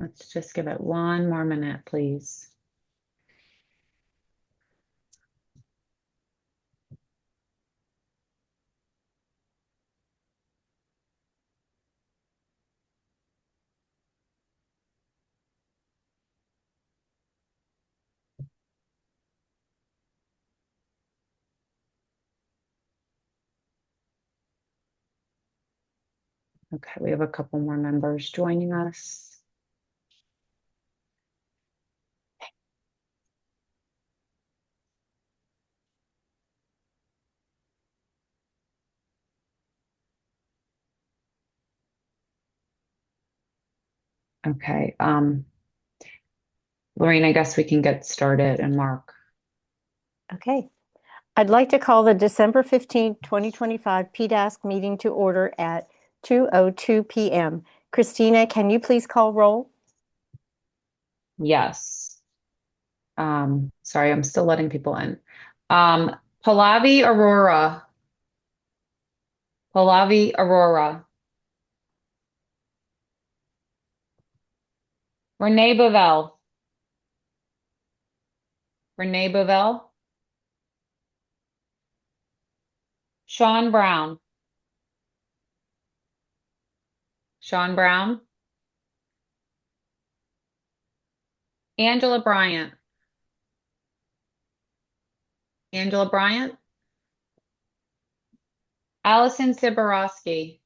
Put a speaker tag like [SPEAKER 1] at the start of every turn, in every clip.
[SPEAKER 1] Let's just give it one more minute, please. Okay, we have a couple more members joining us. Okay, Lorraine, I guess we can get started, and Mark.
[SPEAKER 2] Okay. I'd like to call the December 15th, 2025 PDASC meeting to order at 2:02 p.m. Christina, can you please call roll?
[SPEAKER 1] Yes. Sorry, I'm still letting people in. Pallavi Aurora. Pallavi Aurora. Renee Bovell. Renee Bovell. Sean Brown. Sean Brown. Angela Bryant. Angela Bryant. Allison Siborowski.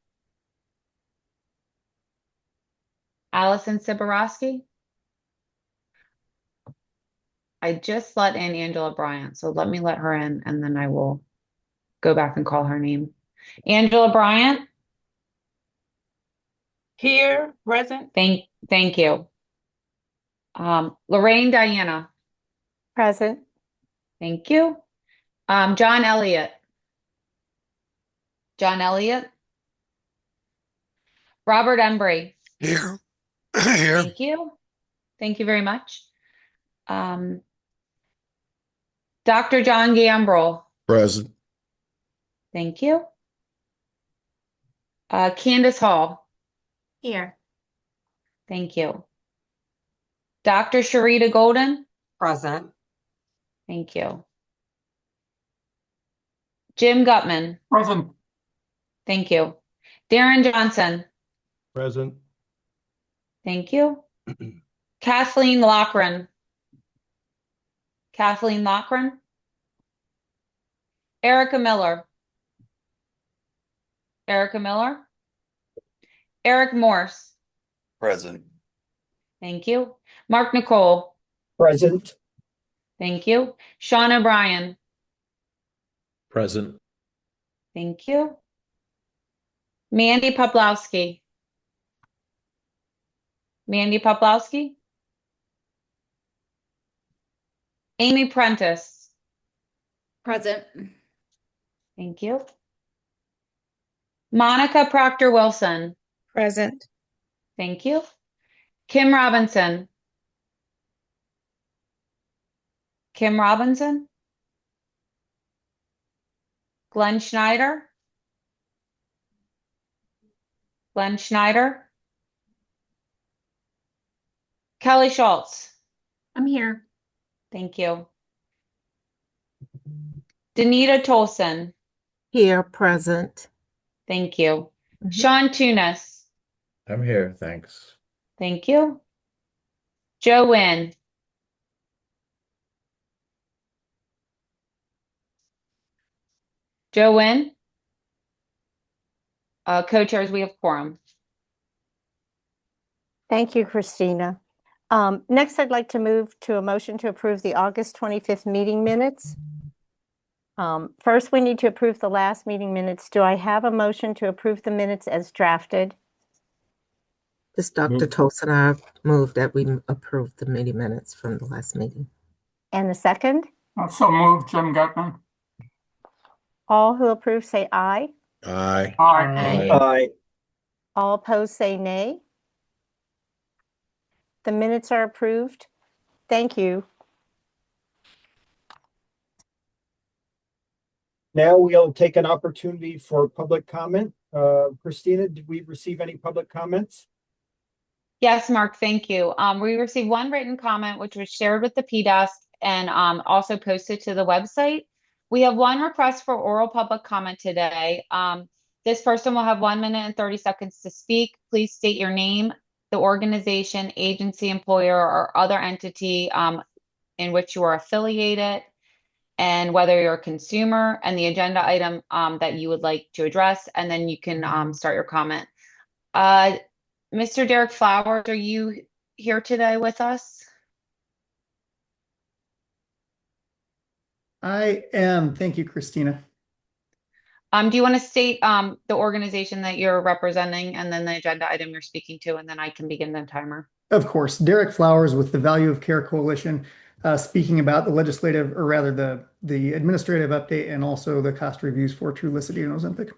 [SPEAKER 1] Allison Siborowski. I just let in Angela Bryant, so let me let her in, and then I will go back and call her name. Angela Bryant.
[SPEAKER 3] Here, present.
[SPEAKER 1] Thank you. Lorraine Diana.
[SPEAKER 2] Present.
[SPEAKER 1] Thank you. John Elliott. John Elliott. Robert Embry.
[SPEAKER 4] Here. Here.
[SPEAKER 1] Thank you. Thank you very much. Dr. John Gambrell.
[SPEAKER 4] Present.
[SPEAKER 1] Thank you. Candace Hall.
[SPEAKER 3] Here.
[SPEAKER 1] Thank you. Dr. Sharita Golden.
[SPEAKER 3] Present.
[SPEAKER 1] Thank you. Jim Gutman.
[SPEAKER 5] Present.
[SPEAKER 1] Thank you. Darren Johnson.
[SPEAKER 5] Present.
[SPEAKER 1] Thank you. Kathleen Loughran. Kathleen Loughran. Erica Miller. Erica Miller. Eric Morse.
[SPEAKER 4] Present.
[SPEAKER 1] Thank you. Mark Nicole.
[SPEAKER 5] Present.
[SPEAKER 1] Thank you. Sean O'Brien.
[SPEAKER 4] Present.
[SPEAKER 1] Thank you. Mandy Poplowski. Mandy Poplowski. Amy Prentice.
[SPEAKER 3] Present.
[SPEAKER 1] Thank you. Monica Proctor Wilson.
[SPEAKER 3] Present.
[SPEAKER 1] Thank you. Kim Robinson. Kim Robinson. Glenn Schneider. Glenn Schneider. Kelly Schultz.
[SPEAKER 3] I'm here.
[SPEAKER 1] Thank you. Danita Tolson.
[SPEAKER 6] Here, present.
[SPEAKER 1] Thank you.
[SPEAKER 6] Mhm.
[SPEAKER 1] Sean Tunis.
[SPEAKER 4] I'm here, thanks.
[SPEAKER 1] Thank you. Joe Wynn. Joe Wynn. Co-chairs, we have quorum.
[SPEAKER 2] Thank you, Christina. Next, I'd like to move to a motion to approve the August 25th meeting minutes. First, we need to approve the last meeting minutes. Do I have a motion to approve the minutes as drafted?
[SPEAKER 6] This Dr. Tolson, I move that we approve the meeting minutes from the last meeting.
[SPEAKER 2] And the second?
[SPEAKER 5] So moved, Jim Gutman.
[SPEAKER 2] All who approve say aye.
[SPEAKER 4] Aye.
[SPEAKER 5] Aye. Aye.
[SPEAKER 2] All opposed say nay. The minutes are approved. Thank you.
[SPEAKER 7] Now we'll take an opportunity for public comment. Christina, did we receive any public comments?
[SPEAKER 1] Yes, Mark, thank you. We received one written comment, which was shared with the PDESC and also posted to the website. We have one request for oral public comment today. This person will have 1 minute and 30 seconds to speak. Please state your name, the organization, agency, employer, or other entity in which you are affiliated, and whether you're a consumer and the agenda item that you would like to address, and then you can start your comment. Mr. Derek Flowers, are you here today with us?
[SPEAKER 8] I am. Thank you, Christina.
[SPEAKER 1] Do you want to state the organization that you're representing and then the agenda item you're speaking to, and then I can begin the timer?
[SPEAKER 8] Of course, Derek Flowers with the Value of Care Coalition, speaking about the legislative, or rather the administrative update and also the cost reviews for Trulicity and Ozempic.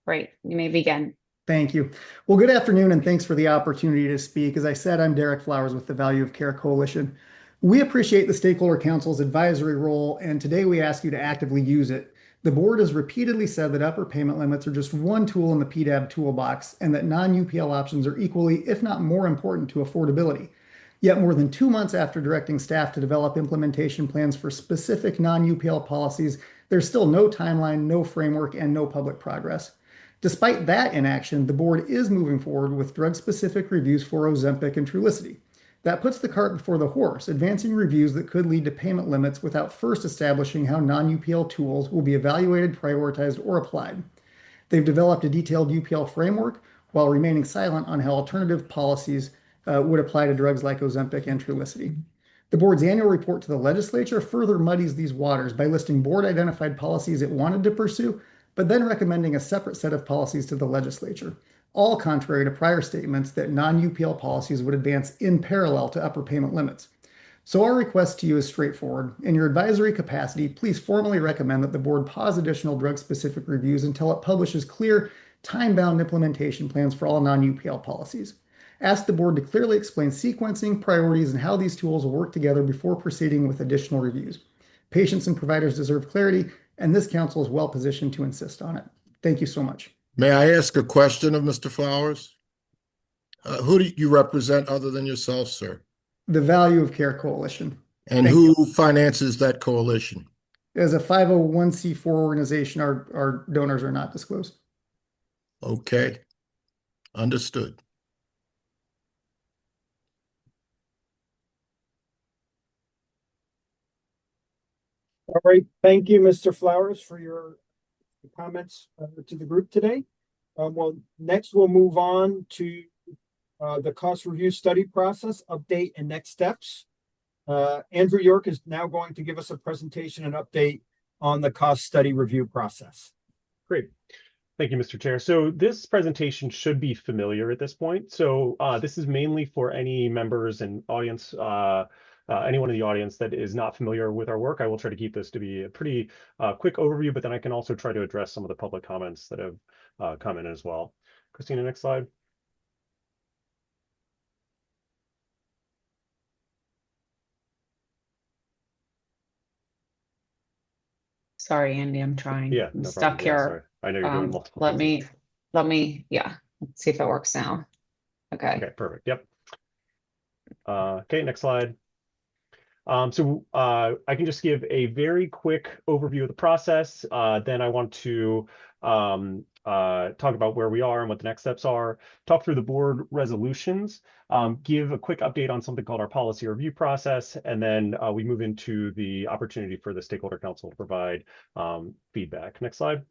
[SPEAKER 1] Great, you may begin.
[SPEAKER 8] Thank you. Well, good afternoon, and thanks for the opportunity to speak. As I said, I'm Derek Flowers with the Value of Care Coalition. We appreciate the Stakeholder Council's advisory role, and today we ask you to actively use it. The board has repeatedly said that upper payment limits are just one tool in the PDAB toolbox, and that non-UPL options are equally, if not more important to affordability. Yet more than 2 months after directing staff to develop implementation plans for specific non-UPL policies, there's still no timeline, no framework, and no public progress. Despite that inaction, the board is moving forward with drug-specific reviews for Ozempic and Trulicity. That puts the cart before the horse, advancing reviews that could lead to payment limits without first establishing how non-UPL tools will be evaluated, prioritized, or applied. They've developed a detailed UPL framework while remaining silent on how alternative policies would apply to drugs like Ozempic and Trulicity. The board's annual report to the legislature further muddies these waters by listing board-identified policies it wanted to pursue, but then recommending a separate set of policies to the legislature, all contrary to prior statements that non-UPL policies would advance in parallel to upper payment limits. So our request to you is straightforward. In your advisory capacity, please formally recommend that the board pause additional drug-specific reviews until it publishes clear, time-bound implementation plans for all non-UPL policies. Ask the board to clearly explain sequencing, priorities, and how these tools will work together before proceeding with additional reviews. Patients and providers deserve clarity, and this council is well positioned to insist on it. Thank you so much.
[SPEAKER 4] May I ask a question of Mr. Flowers? Who do you represent other than yourself, sir?
[SPEAKER 8] The Value of Care Coalition.
[SPEAKER 4] And
[SPEAKER 8] Thank
[SPEAKER 4] who finances that coalition?
[SPEAKER 8] As a 501c4 organization, our donors are not disclosed.
[SPEAKER 4] Okay, understood.
[SPEAKER 7] All right, thank you, Mr. Flowers, for your comments to the group today. Well, next we'll move on to the cost review study process, update, and next steps. Andrew York is now going to give us a presentation and update on the cost study review process.
[SPEAKER 9] Great. Thank you, Mr. Chair. So this presentation should be familiar at this point. So this is mainly for any members and audience, anyone in the audience that is not familiar with our work. I will try to keep this to be a pretty quick overview, but then I can also try to address some of the public comments that have come in as well. Christina, next slide.
[SPEAKER 1] Sorry, Andy, I'm trying.
[SPEAKER 9] Yeah,
[SPEAKER 1] I'm
[SPEAKER 9] no
[SPEAKER 1] stuck
[SPEAKER 9] problem. Yeah,
[SPEAKER 1] here.
[SPEAKER 9] sorry. I know you're doing multiple
[SPEAKER 1] Let
[SPEAKER 9] things.
[SPEAKER 1] yeah, let's see if it works now. Okay.
[SPEAKER 9] Okay, perfect. Yep. Okay, next slide. So I can just give a very quick overview of the process. Then I want to talk about where we are and what the next steps are, talk through the board resolutions, give a quick update on something called our policy review process, and then we move into the opportunity for the Stakeholder Council to provide feedback. Next slide.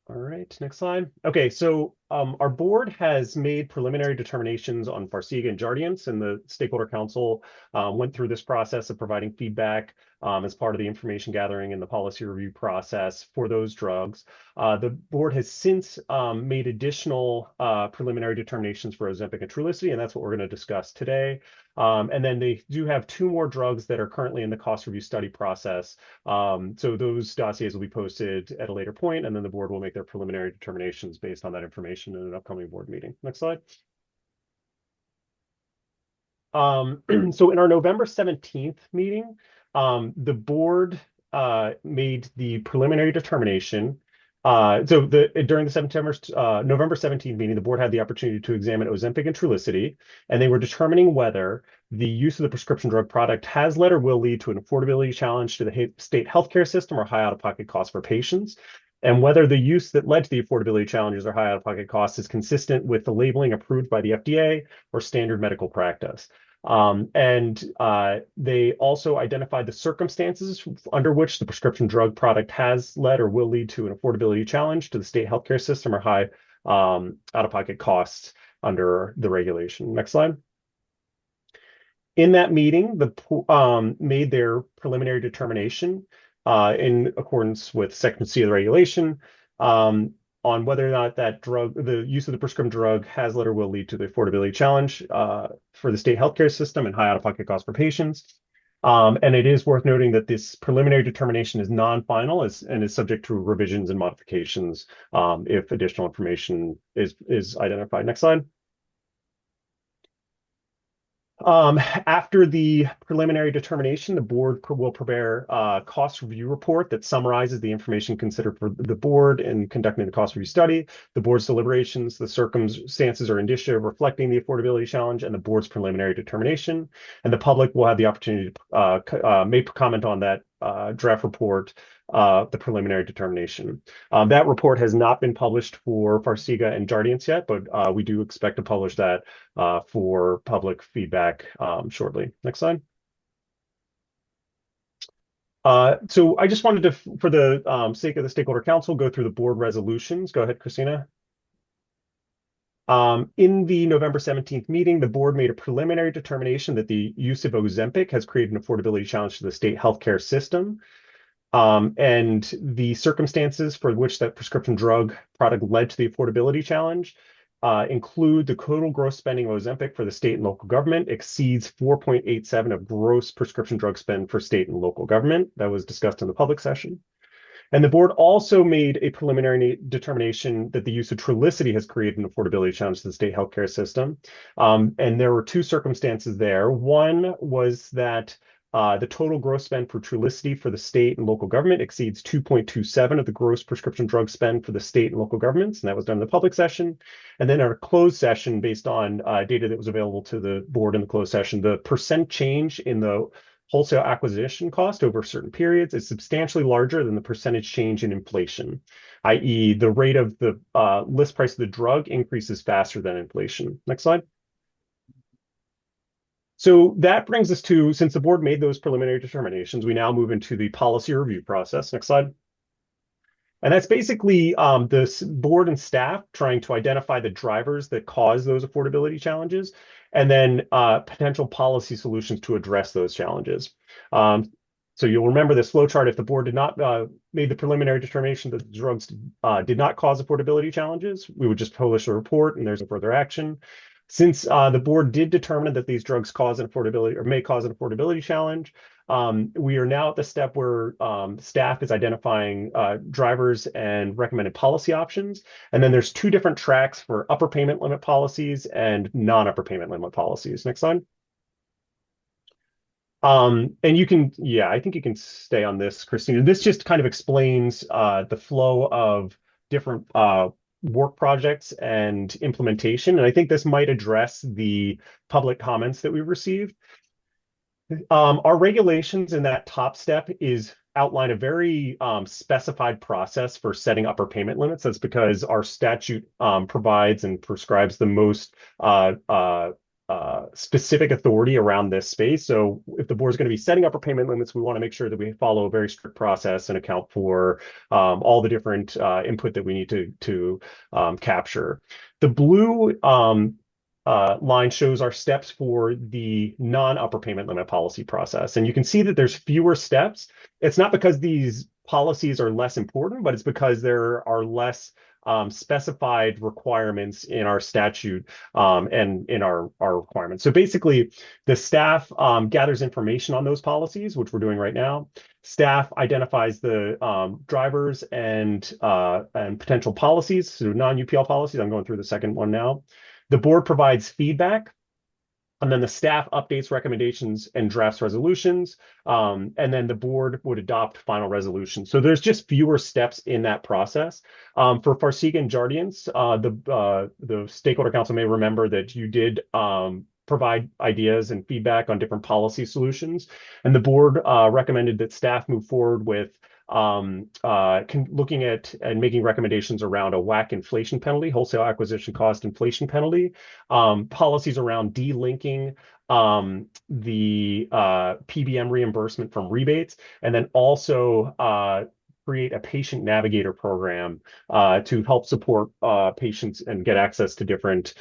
[SPEAKER 9] All right, next slide. Okay, so our board has made preliminary determinations on Farxiga and Jardiance, and the Stakeholder Council went through this process of providing feedback as part of the information gathering and the policy review process for those drugs. The board has since made additional preliminary determinations for Ozempic and Trulicity, and that's what we're going to discuss today. And then they do have 2 more drugs that are currently in the cost review study process. So those dossiers will be posted at a later point, and then the board will make their preliminary determinations based on that information in an upcoming board meeting. Next slide. So in our November 17th meeting, the board made the preliminary determination During the November 17th meeting, the board had the opportunity to examine Ozempic and Trulicity, and they were determining whether the use of the prescription drug product has led or will lead to an affordability challenge to the state healthcare system or high out-of-pocket costs for patients, and whether the use that led to the affordability challenges or high out-of-pocket costs is consistent with the labeling approved by the FDA or standard medical practice. They also identified the circumstances under which the prescription drug product has led or will lead to an affordability challenge to the state healthcare system or high out-of-pocket costs under the regulation. Next slide. In that meeting, the made their preliminary determination in accordance with Section C of the regulation on whether or not the use of the prescription drug has led or will lead to the affordability challenge for the state healthcare system and high out-of-pocket costs for patients. And it is worth noting that this preliminary determination is non-final and is subject to revisions and modifications if additional information is identified. Next slide. After the preliminary determination, the board will prepare a cost review report that summarizes the information considered for the board in conducting the cost review study, the board's deliberations, the circumstances or indicia reflecting the affordability challenge, and the board's preliminary determination. And the public will have the opportunity to make comment on that draft report, the preliminary determination. That report has not been published for Farxiga and Jardiance yet, but we do expect to publish that for public feedback shortly. Next slide. So I just wanted to, for the sake of the Stakeholder Council, go through the board resolutions. Go ahead, Christina. In the November 17th meeting, the board made a preliminary determination that the use of Ozempic has created an affordability challenge to the state healthcare system. And the circumstances for which that prescription drug product led to the affordability challenge include the total gross spending of Ozempic for the state and local government exceeds 4.87 of gross prescription drug spend for state and local government. That was discussed in the public session. And the board also made a preliminary determination that the use of Trulicity has created an affordability challenge to the state healthcare system. And there were two circumstances there. One was that the total gross spend for Trulicity for the state and local government exceeds 2.27 of the gross prescription drug spend for the state and local governments, and that was done in the public session. And then our closed session, based on data that was available to the board in the closed session, the percent change in the wholesale acquisition cost over certain periods is substantially larger than the percentage change in inflation, i.e. the rate of the list price of the drug increases faster than inflation. Next slide. So that brings us to, since the board made those preliminary determinations, we now move into the policy review process. Next slide. And that's basically the board and staff trying to identify the drivers that cause those affordability challenges, and then potential policy solutions to address those challenges. So you'll remember this flowchart. If the board did not made the preliminary determination that the drugs did not cause affordability challenges, we would just publish a report and there's a further action. Since the board did determine that these drugs cause an affordability or may cause an affordability challenge, we are now at the step where staff is identifying drivers and recommended policy options. And then there's two different tracks for upper payment limit policies and non-upper payment limit policies. Next slide. And you can, yeah, I think you can stay on this, Christina. This just kind of explains the flow of different work projects and implementation. And I think this might address the public comments that we've received. Our regulations in that top step is outline a very specified process for setting upper payment limits. That's because our statute provides and prescribes the most specific authority around this space. So if the board is going to be setting upper payment limits, we want to make sure that we follow a very strict process and account for all the different input that we need to capture. The blue line shows our steps for the non-upper payment limit policy process. And you can see that there's fewer steps. It's not because these policies are less important, but it's because there are less specified requirements in our statute and in our requirements. So basically, the staff gathers information on those policies, which we're doing right now. Staff identifies the drivers and potential policies, so non-UPL policies. I'm going through the second one now. The board provides feedback And then the staff updates recommendations and drafts resolutions. And then the board would adopt final resolution. So there's just fewer steps in that process. For Farsiga and Jardiance, the Stakeholder Council may remember that you did provide ideas and feedback on different policy solutions. And the board recommended that staff move forward with looking at and making recommendations around a WACC inflation penalty, wholesale acquisition cost inflation penalty, policies around delinking the PBM reimbursement from rebates, and then also create a patient navigator program to help support patients and get access to different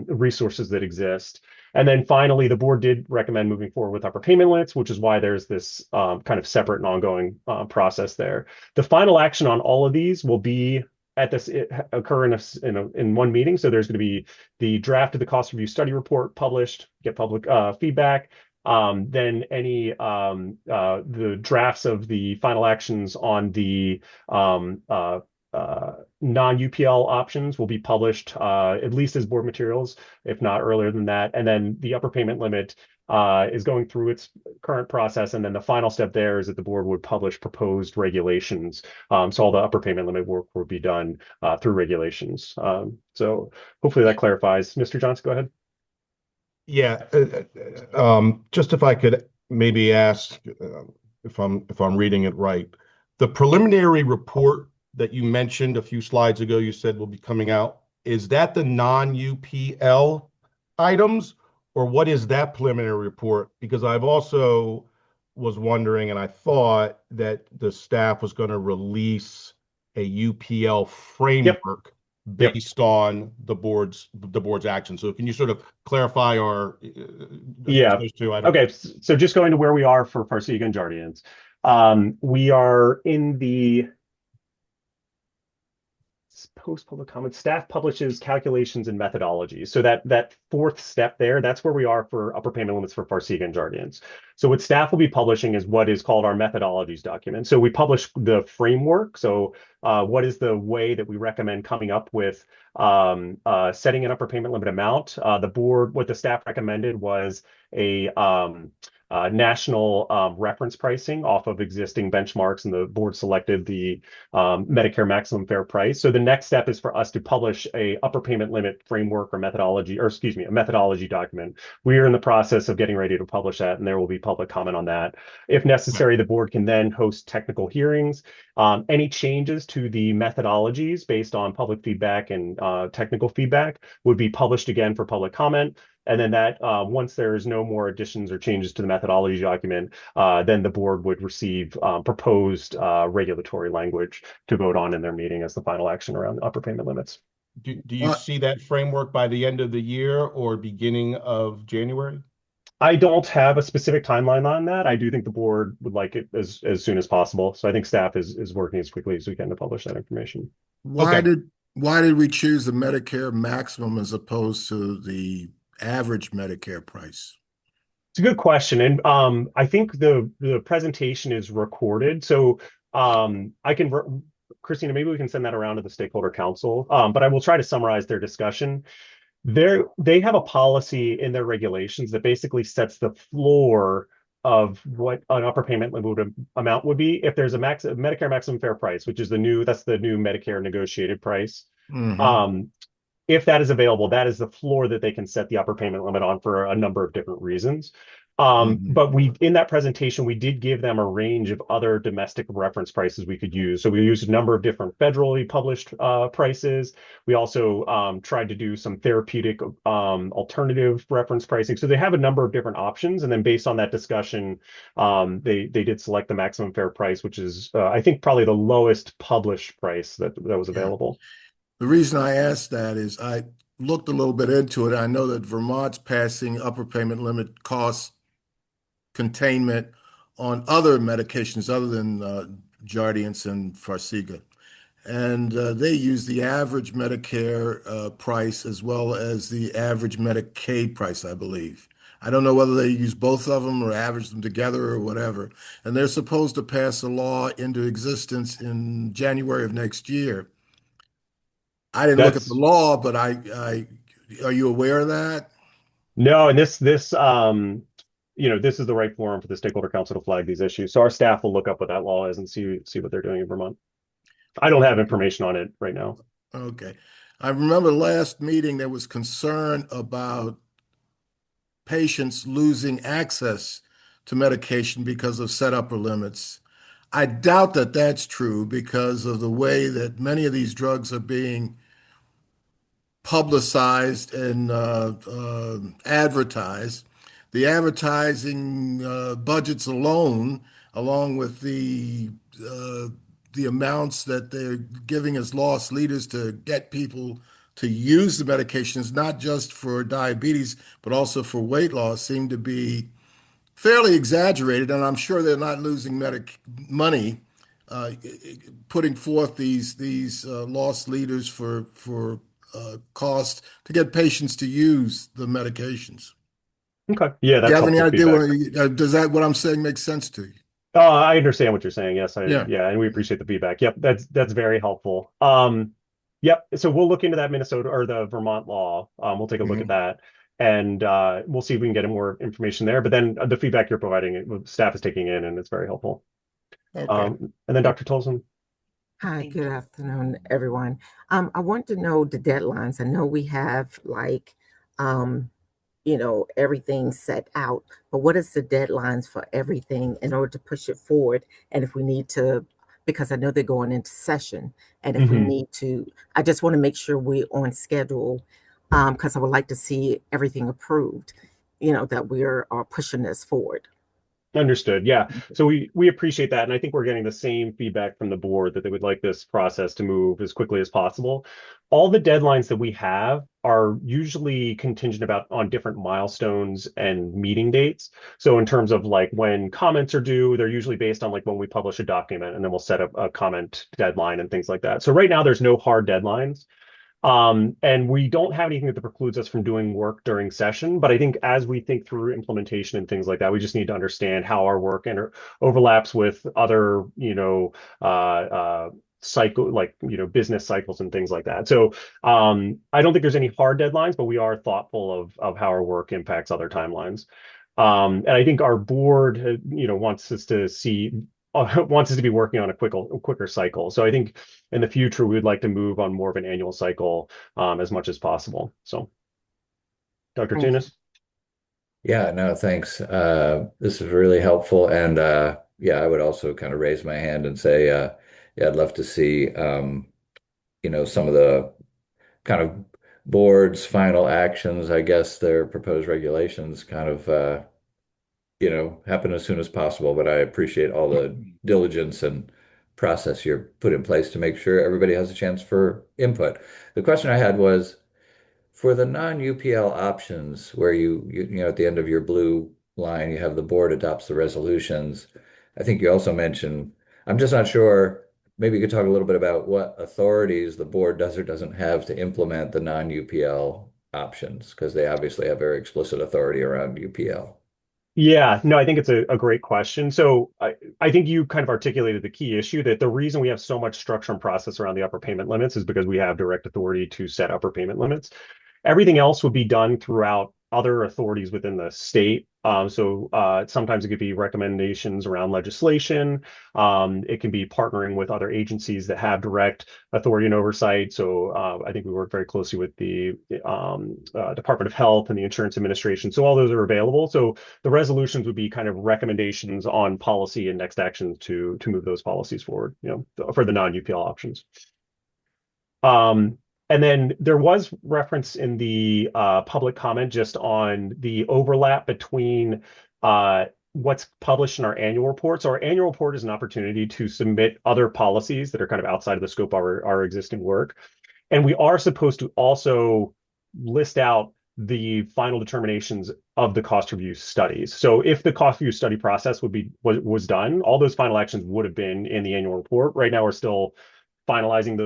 [SPEAKER 9] resources that exist. And then finally, the board did recommend moving forward with upper payment limits, which is why there's this kind of separate and ongoing process there. The final action on all of these will be occur in one meeting. So there's going to be the draft of the cost review study report published, get public feedback. Then the drafts of the final actions on the non-UPL options will be published at least as board materials, if not earlier than that. And then the upper payment limit is going through its current process. And then the final step there is that the board would publish proposed regulations. So all the upper payment limit work will be done through regulations. So hopefully that clarifies. Mr. Johnson, go ahead.
[SPEAKER 10] Yeah, just if I could maybe ask if I'm reading it right, the preliminary report that you mentioned a few slides ago, you said will be coming out. Is that the non-UPL items, or what is that preliminary report? Because I've also was wondering, and I thought that the staff was going to release a UPL framework based on the board's action. So can you sort of clarify or those two items?
[SPEAKER 9] Okay, so just going to where we are for Farsiga and Jardiance. We are in the post-public comment. Staff publishes calculations and methodologies. So that fourth step there, that's where we are for upper payment limits for Farsiga and Jardiance. So what staff will be publishing is what is called our methodologies document. So we publish the framework. So what is the way that we recommend coming up with setting an upper payment limit amount? The board, what the staff recommended was a national reference pricing off of existing benchmarks, and the board selected the Medicare maximum fair price. So the next step is for us to publish a upper payment limit framework or methodology, or excuse me, a methodology document. We are in the process of getting ready to publish that, and there will be public comment on that. If necessary, the board can then host technical hearings. Any changes to the methodologies based on public feedback and technical feedback would be published again for public comment. And then that once there's no more additions or changes to the methodology document, then the board would receive proposed regulatory language to vote on in their meeting as the final action around the upper payment limits.
[SPEAKER 10] Do you see that framework by the end of the year or beginning of January?
[SPEAKER 9] I don't have a specific timeline on that. I do think the board would like it as soon as possible. So I think staff is working as quickly as we can to publish that information.
[SPEAKER 4] Why did we choose the Medicare maximum as opposed to the average Medicare price?
[SPEAKER 9] It's a good question. And I think the presentation is recorded. So I can, Christina, maybe we can send that around to the Stakeholder Council, but I will try to summarize their discussion. They have a policy in their regulations that basically sets the floor of what an upper payment limit amount would be if there's a Medicare maximum fair price, which is the new Medicare negotiated price.
[SPEAKER 4] Mm-hmm.
[SPEAKER 9] If that is available, that is the floor that they can set the upper payment limit on for a number of different reasons. But in that presentation, we did give them a range of other domestic reference prices we could use. So we used a number of different federally published prices. We also tried to do some therapeutic alternative reference pricing. So they have a number of different options. And then based on that discussion, they did select the maximum fair price, which is, I think, probably the lowest published price that was available.
[SPEAKER 4] The reason I asked that is I looked a little bit into it. I know that Vermont's passing upper payment limit cost containment on other medications other than Jardiance and Farsiga. And they use the average Medicare price as well as the average Medicaid price, I believe. I don't know whether they use both of them or average them together or whatever. And they're supposed to pass a law into existence in January of next year. I didn't look at the law, but are you aware of that?
[SPEAKER 9] No, and this is the right forum for the stakeholder council to flag these issues. So our staff will look up what that law is and see what they're doing in Vermont. I don't have information on it right now.
[SPEAKER 4] Okay. I remember last meeting, there was concern about patients losing access to medication because of set upper limits. I doubt that that's true because of the way that many of these drugs are being publicized and advertised. The advertising budgets alone, along with the amounts that they're giving as loss leaders to get people to use the medications, not just for diabetes, but also for weight loss, seem to be fairly exaggerated. And I'm sure they're not losing money uh, putting forth these loss leaders for cost to get patients to use the medications.
[SPEAKER 9] Okay. Yeah,
[SPEAKER 4] Do you
[SPEAKER 9] that's
[SPEAKER 4] have any
[SPEAKER 9] helpful
[SPEAKER 4] idea
[SPEAKER 9] feedback.
[SPEAKER 4] does that what I'm saying make sense to you?
[SPEAKER 9] I understand what you're saying. Yes,
[SPEAKER 4] Yeah.
[SPEAKER 9] yeah, and we appreciate the feedback. Yep, that's very helpful. Yep. So we'll look into that Minnesota or the Vermont law. We'll take a look at
[SPEAKER 4] Mhm.
[SPEAKER 9] that, and we'll see if we can get more information there. But then the feedback you're providing, staff is taking in, and it's very helpful.
[SPEAKER 2] Okay.
[SPEAKER 9] And then Dr. Tolson.
[SPEAKER 6] Hi, good afternoon, everyone. I want to know the deadlines. I know we have um, everything set out, but what is the deadlines for everything in order to push it forward? And if we need to, because I know they're going into session, and if we
[SPEAKER 9] Mhm.
[SPEAKER 6] need to, I just want to make sure we're on schedule, because I would like to see everything approved, that we're pushing this forward.
[SPEAKER 9] Understood. Yeah. So we appreciate that, and I think we're getting the same feedback from the board that they would like this process to move as quickly as possible. All the deadlines that we have are usually contingent about on different milestones and meeting dates. So in terms of like when comments are due, they're usually based on like when we publish a document, and then we'll set up a comment deadline and things like that. So right now there's no hard deadlines. And we don't have anything that precludes us from doing work during session. But I think as we think through implementation and things like that, we just need to understand how our work overlaps with other, cycle, like, business cycles and things like that. So I don't think there's any hard deadlines, but we are thoughtful of how our work impacts other timelines. And I think our board, wants us to see, wants us to be working on a quicker cycle. So I think in the future, we would like to move on more of an annual cycle as much as possible. So, Dr.
[SPEAKER 6] Thank you.
[SPEAKER 9] Tunis?
[SPEAKER 11] Yeah, no, thanks. This is really helpful. And yeah, I would also kind of raise my hand and say, yeah, I'd love to see, some of the kind of board's final actions, I guess their proposed regulations kind of, happen as soon as possible. But I appreciate all the diligence and process you're put in place to make sure everybody has a chance for input. The question I had was, for the non-UPL options, where at the end of your blue line, you have the board adopts the resolutions. I think you also mentioned, I'm just not sure, maybe you could talk a little bit about what authorities the board does or doesn't have to implement the non-UPL options, because they obviously have very explicit authority around UPL.
[SPEAKER 9] Yeah, no, I think it's a great question. So I think you kind of articulated the key issue that the reason we have so much structure and process around the upper payment limits is because we have direct authority to set upper payment limits. Everything else would be done throughout other authorities within the state. Sometimes it could be recommendations around legislation. It can be partnering with other agencies that have direct authority and oversight. So I think we work very closely with the Department of Health and the Insurance Administration. So all those are available. So the resolutions would be kind of recommendations on policy and next actions to move those policies forward, for the non-UPL options. And then there was reference in the public comment just on the overlap between what's published in our annual report. So our annual report is an opportunity to submit other policies that are kind of outside of the scope of our existing work. And we are supposed to also list out the final determinations of the cost review studies. So if the cost review study process was done, all those final actions would have been in the annual report. Right now, we're still finalizing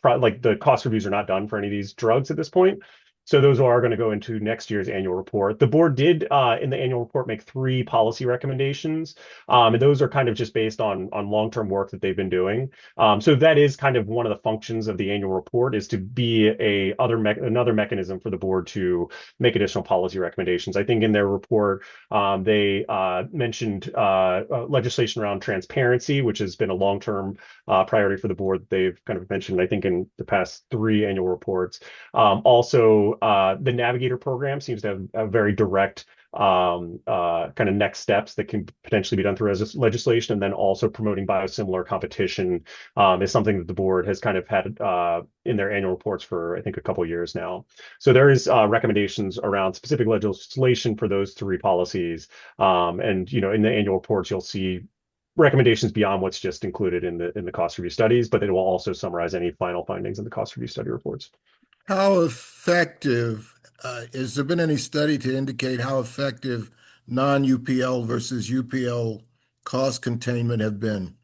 [SPEAKER 9] like the cost reviews are not done for any of these drugs at this point. So those are going to go into next year's annual report. The board did in the annual report make 3 policy recommendations, and those are kind of just based on long-term work that they've been doing. So that is kind of one of the functions of the annual report, is to be another mechanism for the board to make additional policy recommendations. I think in their report they mentioned legislation around transparency, which has been a long-term priority for the board. They've kind of mentioned, I think, in the past 3 annual reports. Also, the Navigator program seems to have a very direct kind of next steps that can potentially be done through legislation, and then also promoting biosimilar competition is something that the board has kind of had in their annual reports for, I think, a couple of years now. So there is recommendations around specific legislation for those 3 policies, and in the annual reports you'll see recommendations beyond what's just included in the cost review studies, but it will also summarize any final findings in the cost review study reports.
[SPEAKER 4] How effective, has there been any study to indicate how effective non-UPL versus UPL cost containment have been?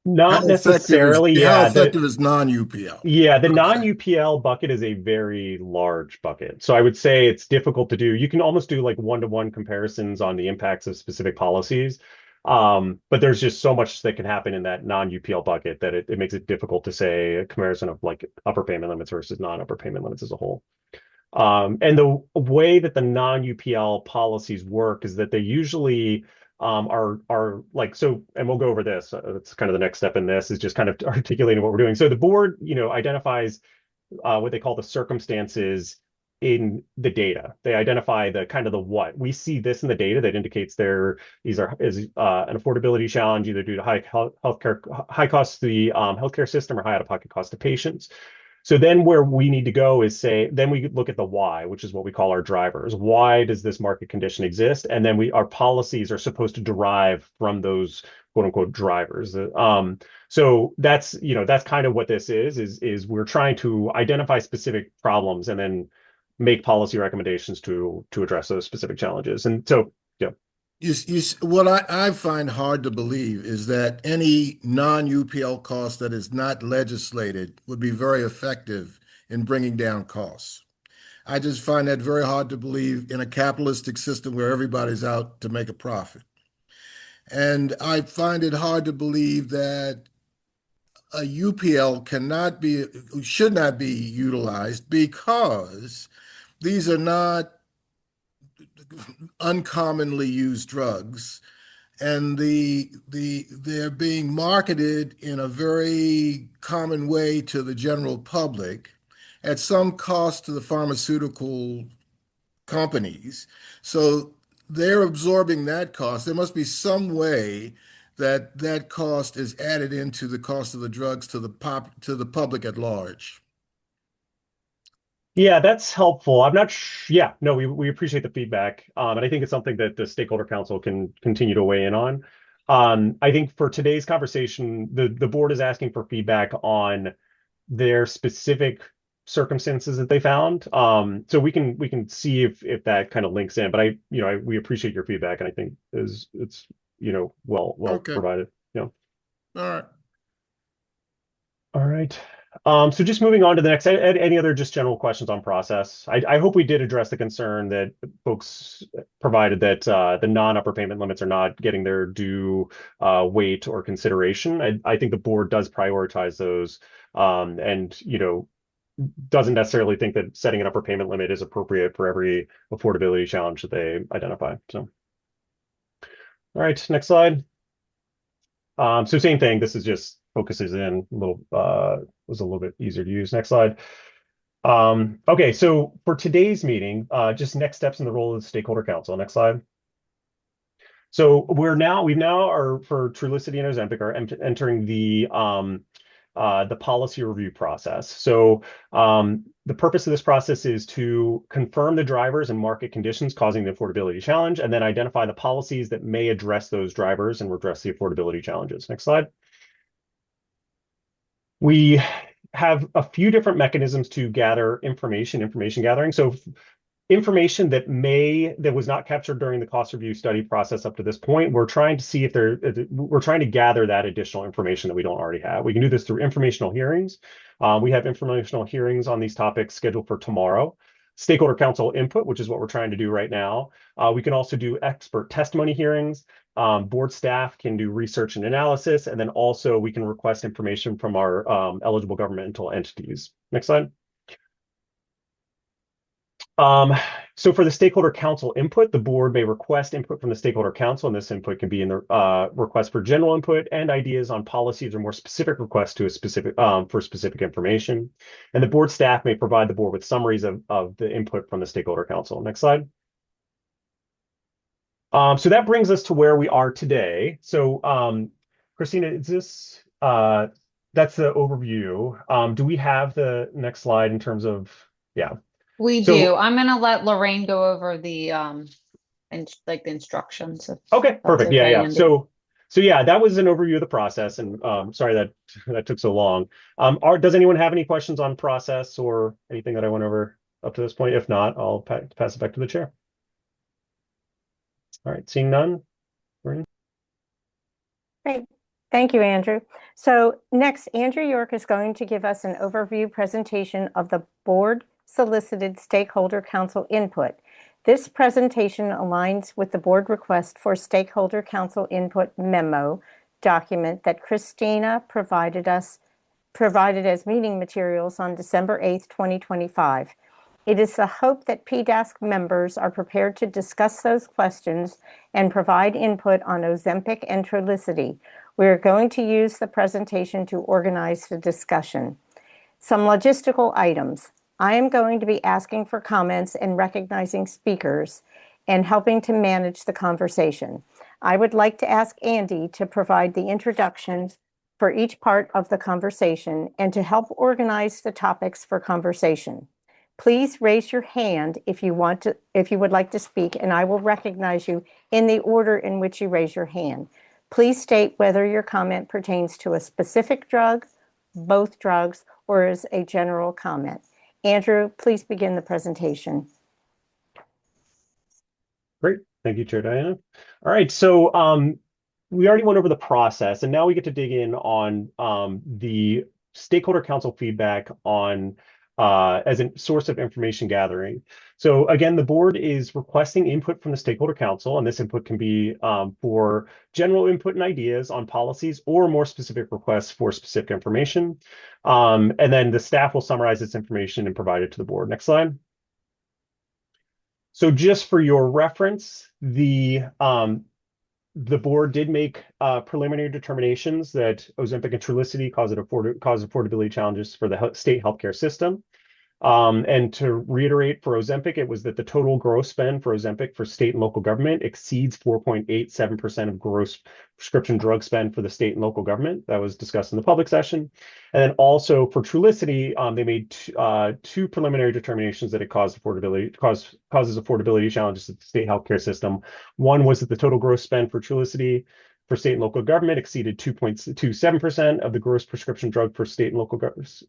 [SPEAKER 9] Not necessarily.
[SPEAKER 4] How
[SPEAKER 9] Yeah,
[SPEAKER 4] effective is non-UPL?
[SPEAKER 9] the non-UPL bucket is a very large bucket. So I would say it's difficult to do. You can almost do like one-to-one comparisons on the impacts of specific policies. But there's just so much that can happen in that non-UPL bucket that it makes it difficult to say a comparison of like upper payment limits versus non-upper payment limits as a whole. And the way that the non-UPL policies work is that they usually are like, so, and we'll go over this. That's kind of the next step in this, is just kind of articulating what we're doing. So the board, identifies what they call the circumstances in the data. They identify the kind of the what. We see this in the data that indicates is an affordability challenge, either due to high cost to the healthcare system or high out-of-pocket cost to patients. So then where we need to go is then we look at the why, which is what we call our drivers. Why does this market condition exist? And then our policies are supposed to derive from those quote unquote drivers. So that's kind of what this is we're trying to identify specific problems and then make policy recommendations to address those specific challenges. And so, yeah.
[SPEAKER 4] What I find hard to believe is that any non-UPL cost that is not legislated would be very effective in bringing down costs. I just find that very hard to believe in a capitalistic system where everybody's out to make a profit. And I find it hard to believe that a UPL should not be utilized, because these are not uncommonly used drugs, and they're being marketed in a very common way to the general public at some cost to the pharmaceutical companies. So they're absorbing that cost. There must be some way that cost is added into the cost of the drugs to the public at large.
[SPEAKER 9] Yeah, that's helpful. I'm not yeah, no, we appreciate the feedback. And I think it's something that the Stakeholder Council can continue to weigh in on. I think for today's conversation, the board is asking for feedback on their specific circumstances that they found. So we can see if that kind of links in. But we appreciate your feedback, and I think it's well
[SPEAKER 4] Okay.
[SPEAKER 9] provided.
[SPEAKER 4] All right.
[SPEAKER 9] All right. So just moving on to the next, any other just general questions on process? I hope we did address the concern that folks provided that the non-upper payment limits are not getting their due weight or consideration. I think the board does prioritize those, and doesn't necessarily think that setting an upper payment limit is appropriate for every affordability challenge that they identify. So, all right, next slide. So same thing. This is just focuses in a little, was a little bit easier to use. Next slide. Okay, so for today's meeting, just next steps in the role of the Stakeholder Council. Next slide. So we now are, for Trulicity and Ozempic, are entering the policy review process. So the purpose of this process is to confirm the drivers and market conditions causing the affordability challenge, and then identify the policies that may address those drivers and redress the affordability challenges. Next slide. We have a few different mechanisms to gather information gathering. So information that was not captured during the cost review study process up to this point. We're trying to see if we're trying to gather that additional information that we don't already have. We can do this through informational hearings. We have informational hearings on these topics scheduled for tomorrow. Stakeholder council input, which is what we're trying to do right now. We can also do expert testimony hearings. Board staff can do research and analysis, and then also we can request information from our eligible governmental entities. Next slide. So for the stakeholder council input, the board may request input from the stakeholder council, and this input can be in the request for general input and ideas on policies or more specific requests to a specific for specific information. And the board staff may provide the board with summaries of the input from the stakeholder council. Next slide. So that brings us to where we are today. So Christina, is this that's the overview. Do we have the next slide in terms of, yeah.
[SPEAKER 1] We
[SPEAKER 9] So-
[SPEAKER 1] do. I'm gonna let Lorraine go over the the instructions.
[SPEAKER 9] Okay, perfect. Yeah, yeah.
[SPEAKER 1] Andy.
[SPEAKER 9] So yeah, that was an overview of the process, and sorry that took so long. Does anyone have any questions on process or anything that I went over up to this point? If not, I'll pass it back to the chair. All right, seeing none. Lorraine?
[SPEAKER 2] Great. Thank you, Andrew. So next, Andrew York is going to give us an overview presentation of the board solicited stakeholder council input. This presentation aligns with the board request for stakeholder council input memo document that Christina provided as meeting materials on December 8th, 2025. It is the hope that PDASC members are prepared to discuss those questions and provide input on Ozempic and Trulicity. We're going to use the presentation to organize the discussion. Some logistical items. I am going to be asking for comments and recognizing speakers and helping to manage the conversation. I would like to ask Andy to provide the introduction for each part of the conversation and to help organize the topics for conversation. Please raise your hand if you would like to speak, and I will recognize you in the order in which you raise your hand. Please state whether your comment pertains to a specific drug, both drugs, or is a general comment. Andrew, please begin the presentation.
[SPEAKER 9] Great. Thank you, Chair Diana. All right. So we already went over the process, and now we get to dig in on the stakeholder council feedback on as a source of information gathering. So again, the board is requesting input from the stakeholder council, and this input can be for general input and ideas on policies or more specific requests for specific information. And then the staff will summarize this information and provide it to the board. Next slide. So just for your reference, the board did make preliminary determinations that Ozempic and Trulicity cause affordability challenges for the state healthcare system. And to reiterate, for Ozempic, it was that the total gross spend for Ozempic for state and local government exceeds 4.87% of gross prescription drug spend for the state and local government. That was discussed in the public session. And then also for Trulicity, they made two preliminary determinations that it causes affordability challenges to the state healthcare system. One was that the total gross spend for Trulicity for state and local government exceeded 2.27% of the gross prescription drug for state and local governments,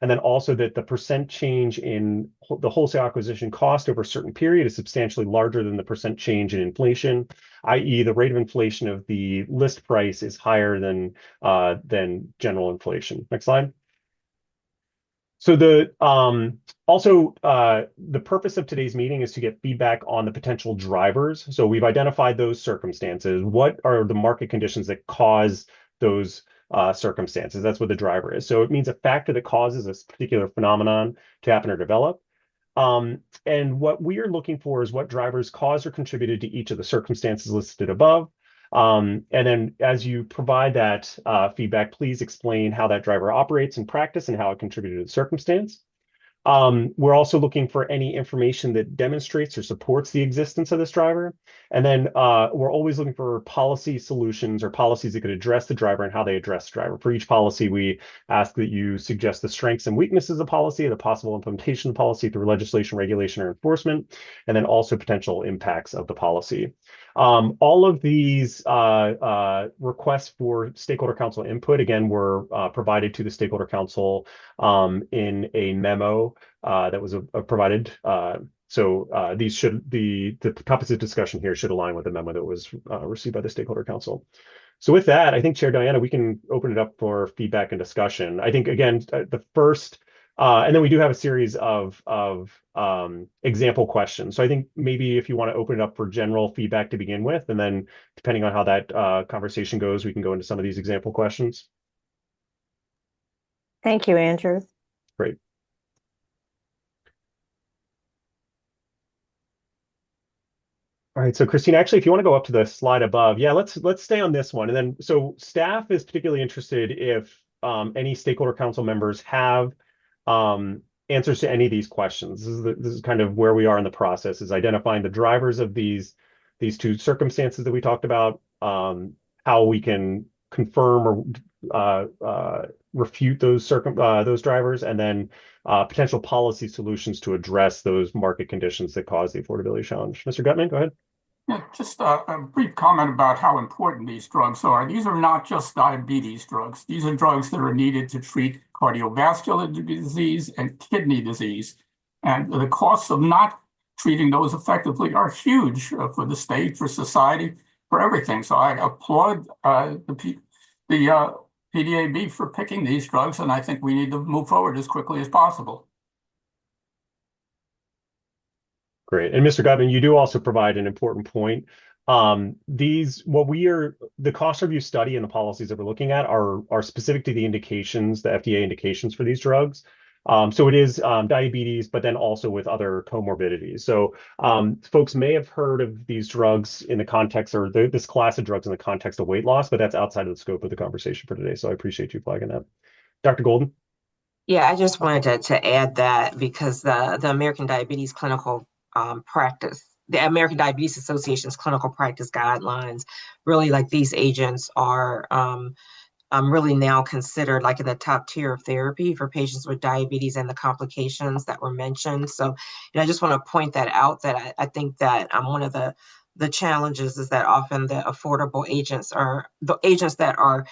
[SPEAKER 9] and then also that the percent change in the wholesale acquisition cost over a certain period is substantially larger than the percent change in inflation, i.e., the rate of inflation of the list price is higher than general inflation. Next slide. So the purpose of today's meeting is to get feedback on the potential drivers. So we've identified those circumstances. What are the market conditions that cause those circumstances? That's what the driver is. So it means a factor that causes a particular phenomenon to happen or develop. And what we are looking for is what drivers caused or contributed to each of the circumstances listed above. And then as you provide that feedback, please explain how that driver operates in practice and how it contributed to the circumstance. We're also looking for any information that demonstrates or supports the existence of this driver. And then we're always looking for policy solutions or policies that could address the driver and how they address the driver. For each policy, we ask that you suggest the strengths and weaknesses of policy, the possible implementation of policy through legislation, regulation, or enforcement, and then also potential impacts of the policy. All of these requests for stakeholder council input, again, were provided to the stakeholder council in a memo that was provided. So these should the topics of discussion here should align with the memo that was received by the stakeholder council. So with that, I think Chair Diana, we can open it up for feedback and discussion. I think again, the first, and then we do have a series of example questions. So I think maybe if you want to open it up for general feedback to begin with, and then depending on how that conversation goes, we can go into some of these example questions.
[SPEAKER 2] Thank you, Andrew.
[SPEAKER 9] Great. All right, so Christina, actually, if you want to go up to the slide above, yeah, let's stay on this one. And then, so staff is particularly interested if any stakeholder council members have answers to any of these questions. This is kind of where we are in the process, is identifying the drivers of these two circumstances that we talked about, how we can confirm or refute those drivers, and then potential policy solutions to address those market conditions that cause the affordability challenge. Mr. Gutman, go ahead.
[SPEAKER 5] Yeah, just a brief comment about how important these drugs are. These are not just diabetes drugs. These are drugs that are needed to treat cardiovascular disease and kidney disease. And the costs of not treating those effectively are huge for the state, for society, for everything. So I applaud the PDAB for picking these drugs, and I think we need to move forward as quickly as possible.
[SPEAKER 9] Great. And Mr. Gutman, you do also provide an important point. The cost review study and the policies that we're looking at are specific to the indications, the FDA indications for these drugs. So it is diabetes, but then also with other comorbidities. So folks may have heard of these drugs in the context, or this class of drugs in the context of weight loss, but that's outside of the scope of the conversation for today. So I appreciate you flagging that. Dr. Golden?
[SPEAKER 6] Yeah, I just wanted to add that because the American Diabetes Clinical Practice, the American Diabetes Association's clinical practice guidelines, really like these agents are really now considered like in the top tier of therapy for patients with diabetes and the complications that were mentioned. So, I just want to point that out, that I think that one of the challenges is that often the affordable agents are the agents that are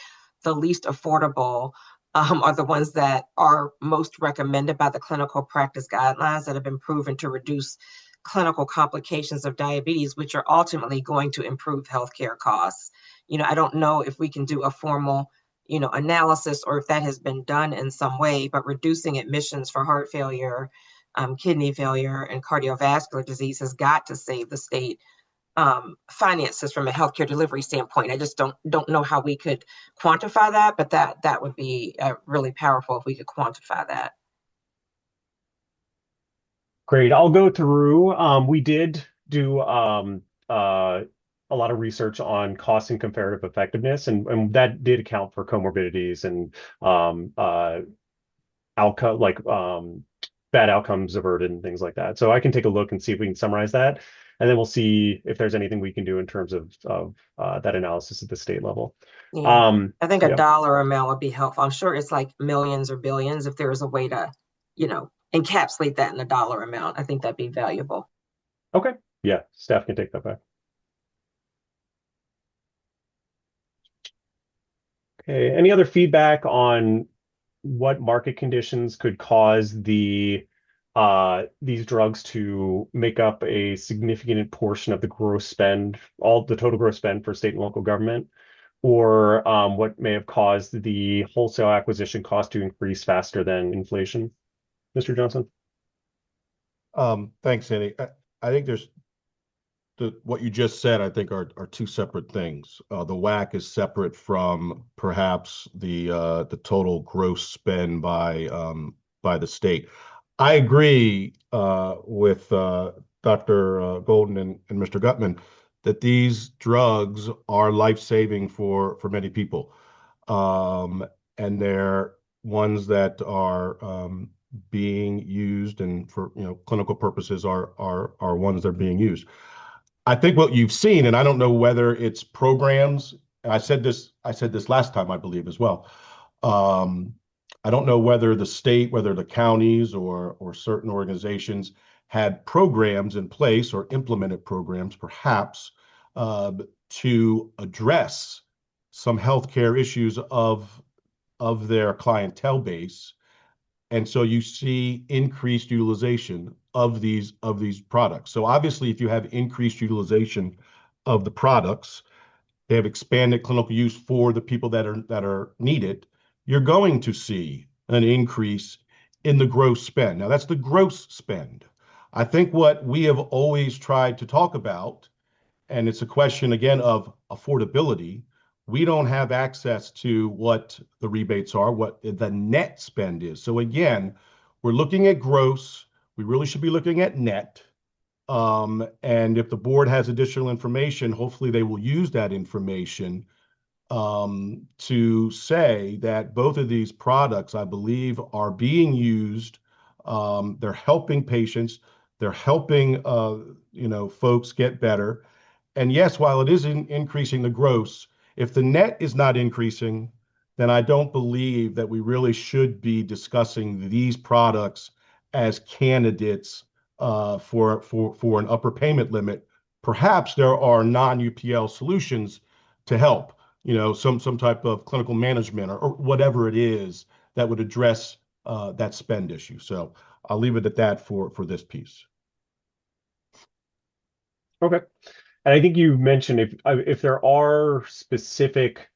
[SPEAKER 6] the least affordable are the ones that are most recommended by the clinical practice guidelines that have been proven to reduce clinical complications of diabetes, which are ultimately going to improve healthcare costs. I don't know if we can do a formal, analysis or if that has been done in some way, but reducing admissions for heart failure, kidney failure, and cardiovascular disease has got to save the state finances from a healthcare delivery standpoint. I just don't know how we could quantify that, but that would be really powerful if we could quantify that.
[SPEAKER 9] Great. I'll go through. We did do a lot of research on cost and comparative effectiveness, and that did account for comorbidities and outcome like bad outcomes averted and things like that. So I can take a look and see if we can summarize that, and then we'll see if there's anything we can do in terms of that analysis at the state level.
[SPEAKER 6] Yeah. I think
[SPEAKER 9] yeah.
[SPEAKER 6] a dollar amount would be helpful. I'm sure it's like millions or billions. If there was a way to, encapsulate that in a dollar amount, I think that'd be valuable.
[SPEAKER 9] Okay. Yeah, staff can take that back. Okay. Any other feedback on what market conditions could cause these drugs to make up a significant portion of the gross spend, all the total gross spend for state and local government, or what may have caused the wholesale acquisition cost to increase faster than inflation? Mr. Johnson?
[SPEAKER 10] Thanks, Andy. I think there's what you just said, I think are two separate things. The WAC is separate from perhaps the total gross spend by the state. I agree with Dr. Golden and Mr. Gutman that these drugs are life-saving for many people, and they're ones that are being used, and for clinical purposes are ones that are being used. I think what you've seen, and I don't know whether it's programs, and I said this last time, I believe, as well. I don't know whether the state, whether the counties or certain organizations had programs in place or implemented programs, perhaps, to address some healthcare issues of their clientele base. And so you see increased utilization of these products. So obviously, if you have increased utilization of the products, they have expanded clinical use for the people that are needed, you're going to see an increase in the gross spend. Now, that's the gross spend. I think what we have always tried to talk about, and it's a question again of affordability. We don't have access to what the rebates are, what the net spend is. So again, we're looking at gross. We really should be looking at net. And if the board has additional information, hopefully they will use that information to say that both of these products, I believe, are being used. They're helping patients. They're helping folks get better. And yes, while it is increasing the gross, if the net is not increasing, then I don't believe that we really should be discussing these products as candidates for an upper payment limit. Perhaps there are non-UPL solutions to help, some type of clinical management or whatever it is that would address that spend issue. So I'll leave it at that for this piece.
[SPEAKER 9] Okay. And I think you mentioned if there are specific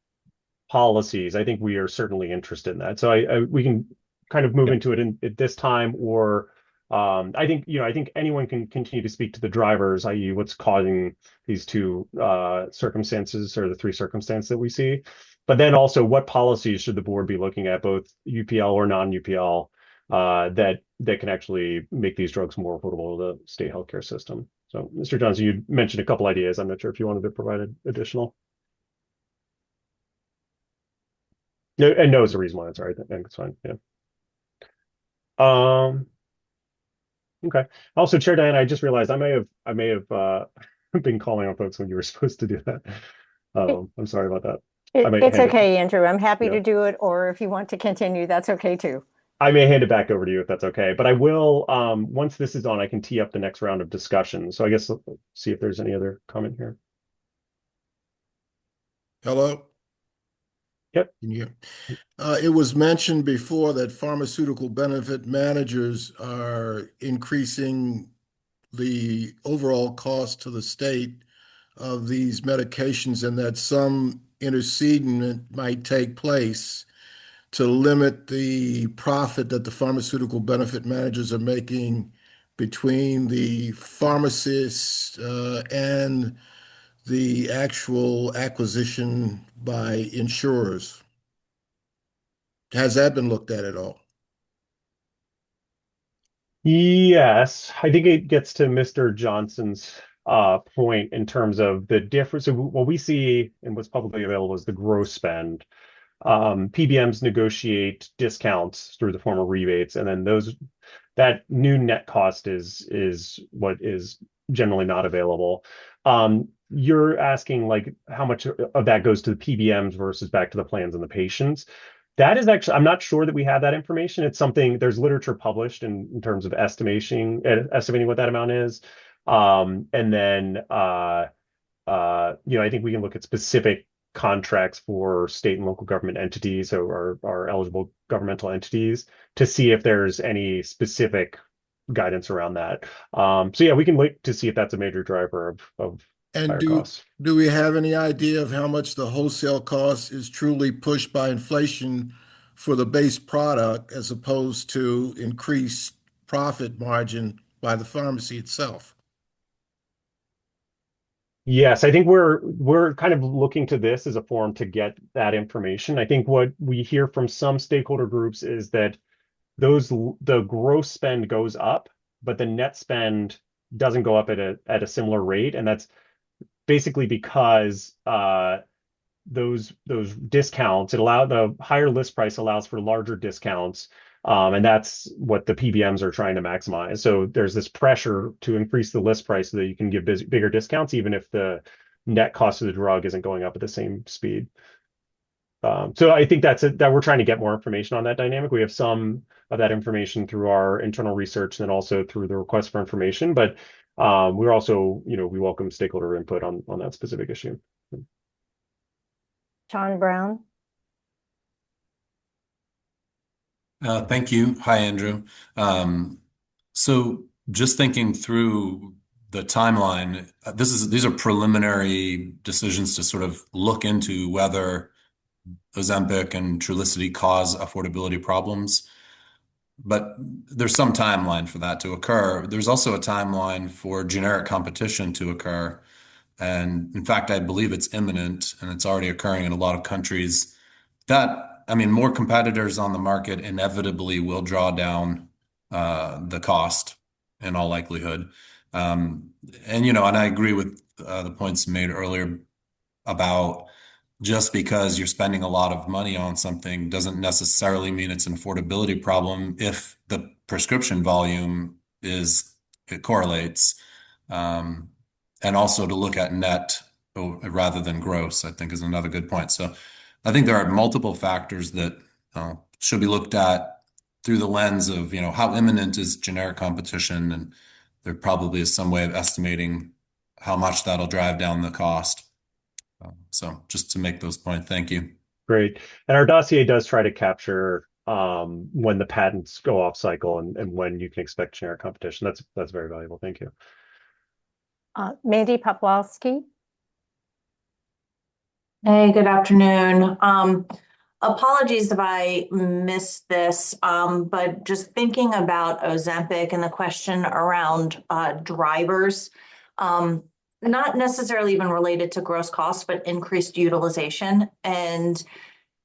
[SPEAKER 9] policies, I think we are certainly interested in that. So we can kind of move into it at this time, or I think anyone can continue to speak to the drivers, i.e., what's causing these two circumstances or the three circumstances that we see. But then also, what policies should the board be looking at, both UPL or non-UPL, that can actually make these drugs more affordable to the state healthcare system. So, Mr. Johnson, you mentioned a couple ideas. I'm not sure if you wanted to provide additional. No, and no is the reason why. It's all right. I think it's fine. Yeah. Okay. Also, Chair Diana, I just realized I may have been calling on folks when you were supposed to do that. I'm sorry about that.
[SPEAKER 2] It's okay, Andrew. I'm happy to do it, or if you want to continue, that's okay too.
[SPEAKER 9] I may hand it back over to you if that's okay, but I will, once this is on, I can tee up the next round of discussion. So I guess let's see if there's any other comment here.
[SPEAKER 4] Hello?
[SPEAKER 9] Yep.
[SPEAKER 4] It was mentioned before that pharmaceutical benefit managers are increasing the overall cost to the state of these medications and that some intercedent might take place to limit the profit that the pharmaceutical benefit managers are making between the pharmacists and the actual acquisition by insurers. Has that been looked at all?
[SPEAKER 9] Yes, I think it gets to Mr. Johnson's point in terms of the difference. So what we see and what's publicly available is the gross spend. PBMs negotiate discounts through the form of rebates, and then that new net cost is what is generally not available. You're asking like how much of that goes to the PBMs versus back to the plans and the patients. That is actually, I'm not sure that we have that information. It's something, there's literature published in terms of estimating what that amount is. And then, I think we can look at specific contracts for state and local government entities or eligible governmental entities to see if there's any specific guidance around that. So yeah, we can wait to see if that's a major driver of higher costs.
[SPEAKER 4] Do we have any idea of how much the wholesale cost is truly pushed by inflation for the base product as opposed to increased profit margin by the pharmacy itself?
[SPEAKER 9] Yes, I think we're kind of looking to this as a forum to get that information. I think what we hear from some stakeholder groups is that the gross spend goes up, but the net spend doesn't go up at a similar rate, and that's basically because those discounts, the higher list price allows for larger discounts, and that's what the PBMs are trying to maximize. So there's this pressure to increase the list price so that you can give bigger discounts, even if the net cost of the drug isn't going up at the same speed. So I think that we're trying to get more information on that dynamic. We have some of that information through our internal research and then also through the request for information. But We're also, we welcome stakeholder input on that specific issue.
[SPEAKER 2] John Brown.
[SPEAKER 12] Thank you. Hi, Andrew. So just thinking through the timeline, these are preliminary decisions to sort of look into whether Ozempic and Trulicity cause affordability problems. But there's some timeline for that to occur. There's also a timeline for generic competition to occur. And in fact, I believe it's imminent and it's already occurring in a lot of countries. More competitors on the market inevitably will draw down the cost in all likelihood. And I agree with the points made earlier about just because you're spending a lot of money on something doesn't necessarily mean it's an affordability problem if the prescription volume it correlates. And also to look at net rather than gross, I think is another good point. So I think there are multiple factors that should be looked at through the lens of, how imminent is generic competition, and there probably is some way of estimating how much that'll drive down the cost. So just to make those points, thank you.
[SPEAKER 9] Great. And our dossier does try to capture when the patents go off cycle and when you can expect generic competition. That's very valuable. Thank you.
[SPEAKER 2] Mandy Popławski.
[SPEAKER 13] Hey, good afternoon. Apologies if I missed this, but just thinking about Ozempic and the question around drivers, not necessarily even related to gross costs, but increased utilization. And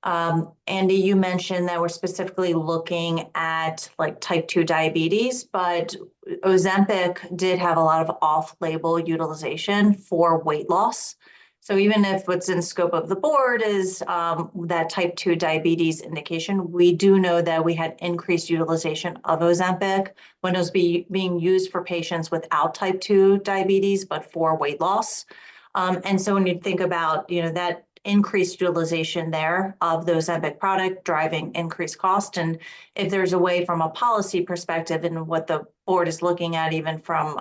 [SPEAKER 13] Andy, you mentioned that we're specifically looking at like type 2 diabetes, but Ozempic did have a lot of off-label utilization for weight loss. So even if what's in scope of the board is that type 2 diabetes indication, we do know that we had increased utilization of Ozempic when it was being used for patients without type 2 diabetes, but for weight loss. And so when you think about, that increased utilization there of the Ozempic product driving increased cost, and if there's a way from a policy perspective and what the board is looking at, even from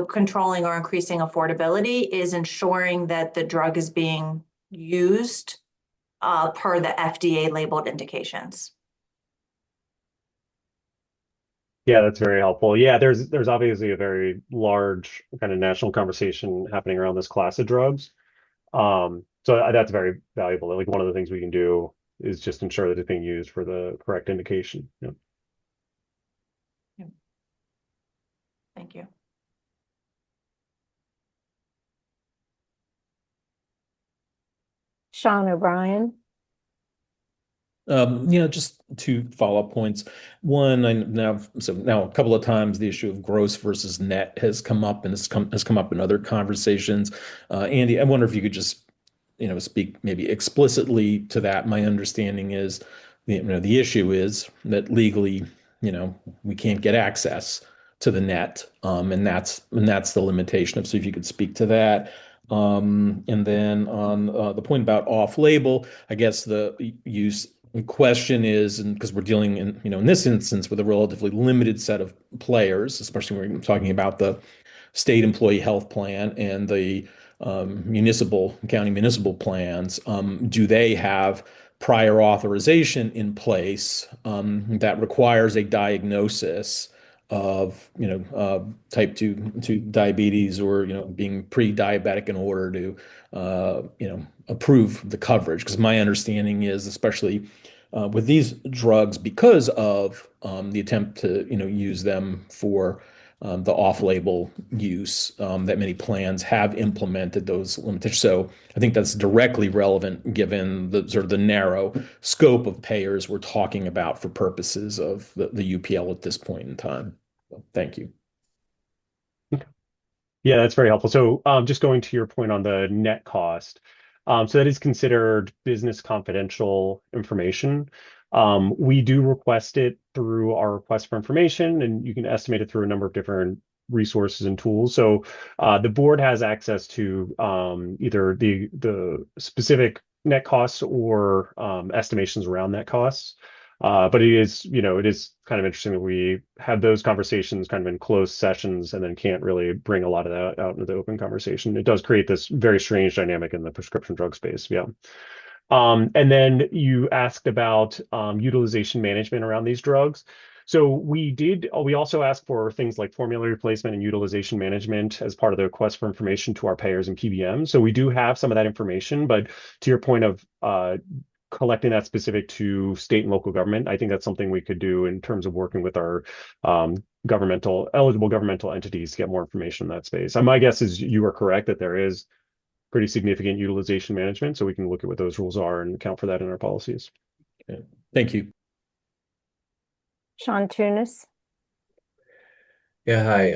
[SPEAKER 13] controlling or increasing affordability, is ensuring that the drug is being used per the FDA labeled indications.
[SPEAKER 9] Yeah, that's very helpful. Yeah, there's obviously a very large kind of national conversation happening around this class of drugs. So that's very valuable. Like one of the things we can do is just ensure that it's being used for the correct indication. Yeah.
[SPEAKER 13] Thank you.
[SPEAKER 2] Sean O'Brien.
[SPEAKER 14] Just two follow-up points. One, now a couple of times the issue of gross versus net has come up and has come up in other conversations. Andy, I wonder if you could just speak maybe explicitly to that. My understanding is the issue is that legally we can't get access to the net, and that's the limitation. So if you could speak to that. And then on the point about off-label, I guess the use question is, and because we're dealing in this instance with a relatively limited set of players, especially when we're talking about the state employee health plan and the county municipal plans, do they have prior authorization in place that requires a diagnosis of type 2 diabetes or being pre-diabetic in order to approve the coverage? Because my understanding is, especially with these drugs, because of the attempt to use them for the off-label use, that many plans have implemented those limitations. So I think that's directly relevant given the sort of the narrow scope of payers we're talking about for purposes of the UPL at this point in time. So, thank you.
[SPEAKER 9] Yeah, that's very helpful. So just going to your point on the net cost. So that is considered business confidential information. We do request it through our request for information, and you can estimate it through a number of different resources and tools. So the board has access to either the specific net costs or estimations around net costs. But it is, it is kind of interesting that we have those conversations kind of in closed sessions and then can't really bring a lot of that out into the open conversation. It does create this very strange dynamic in the prescription drug space. Yeah. And then you asked about utilization management around these drugs. So we also asked for things like formulary replacement and utilization management as part of the request for information to our payers and PBM. So we do have some of that information, but to your point of collecting that specific to state and local government, I think that's something we could do in terms of working with our eligible governmental entities to get more information in that space. And my guess is you are correct that there is pretty significant utilization management, so we can look at what those rules are and account for that in our policies.
[SPEAKER 14] Okay. Thank you.
[SPEAKER 2] Sean Tunis.
[SPEAKER 11] Yeah, hi.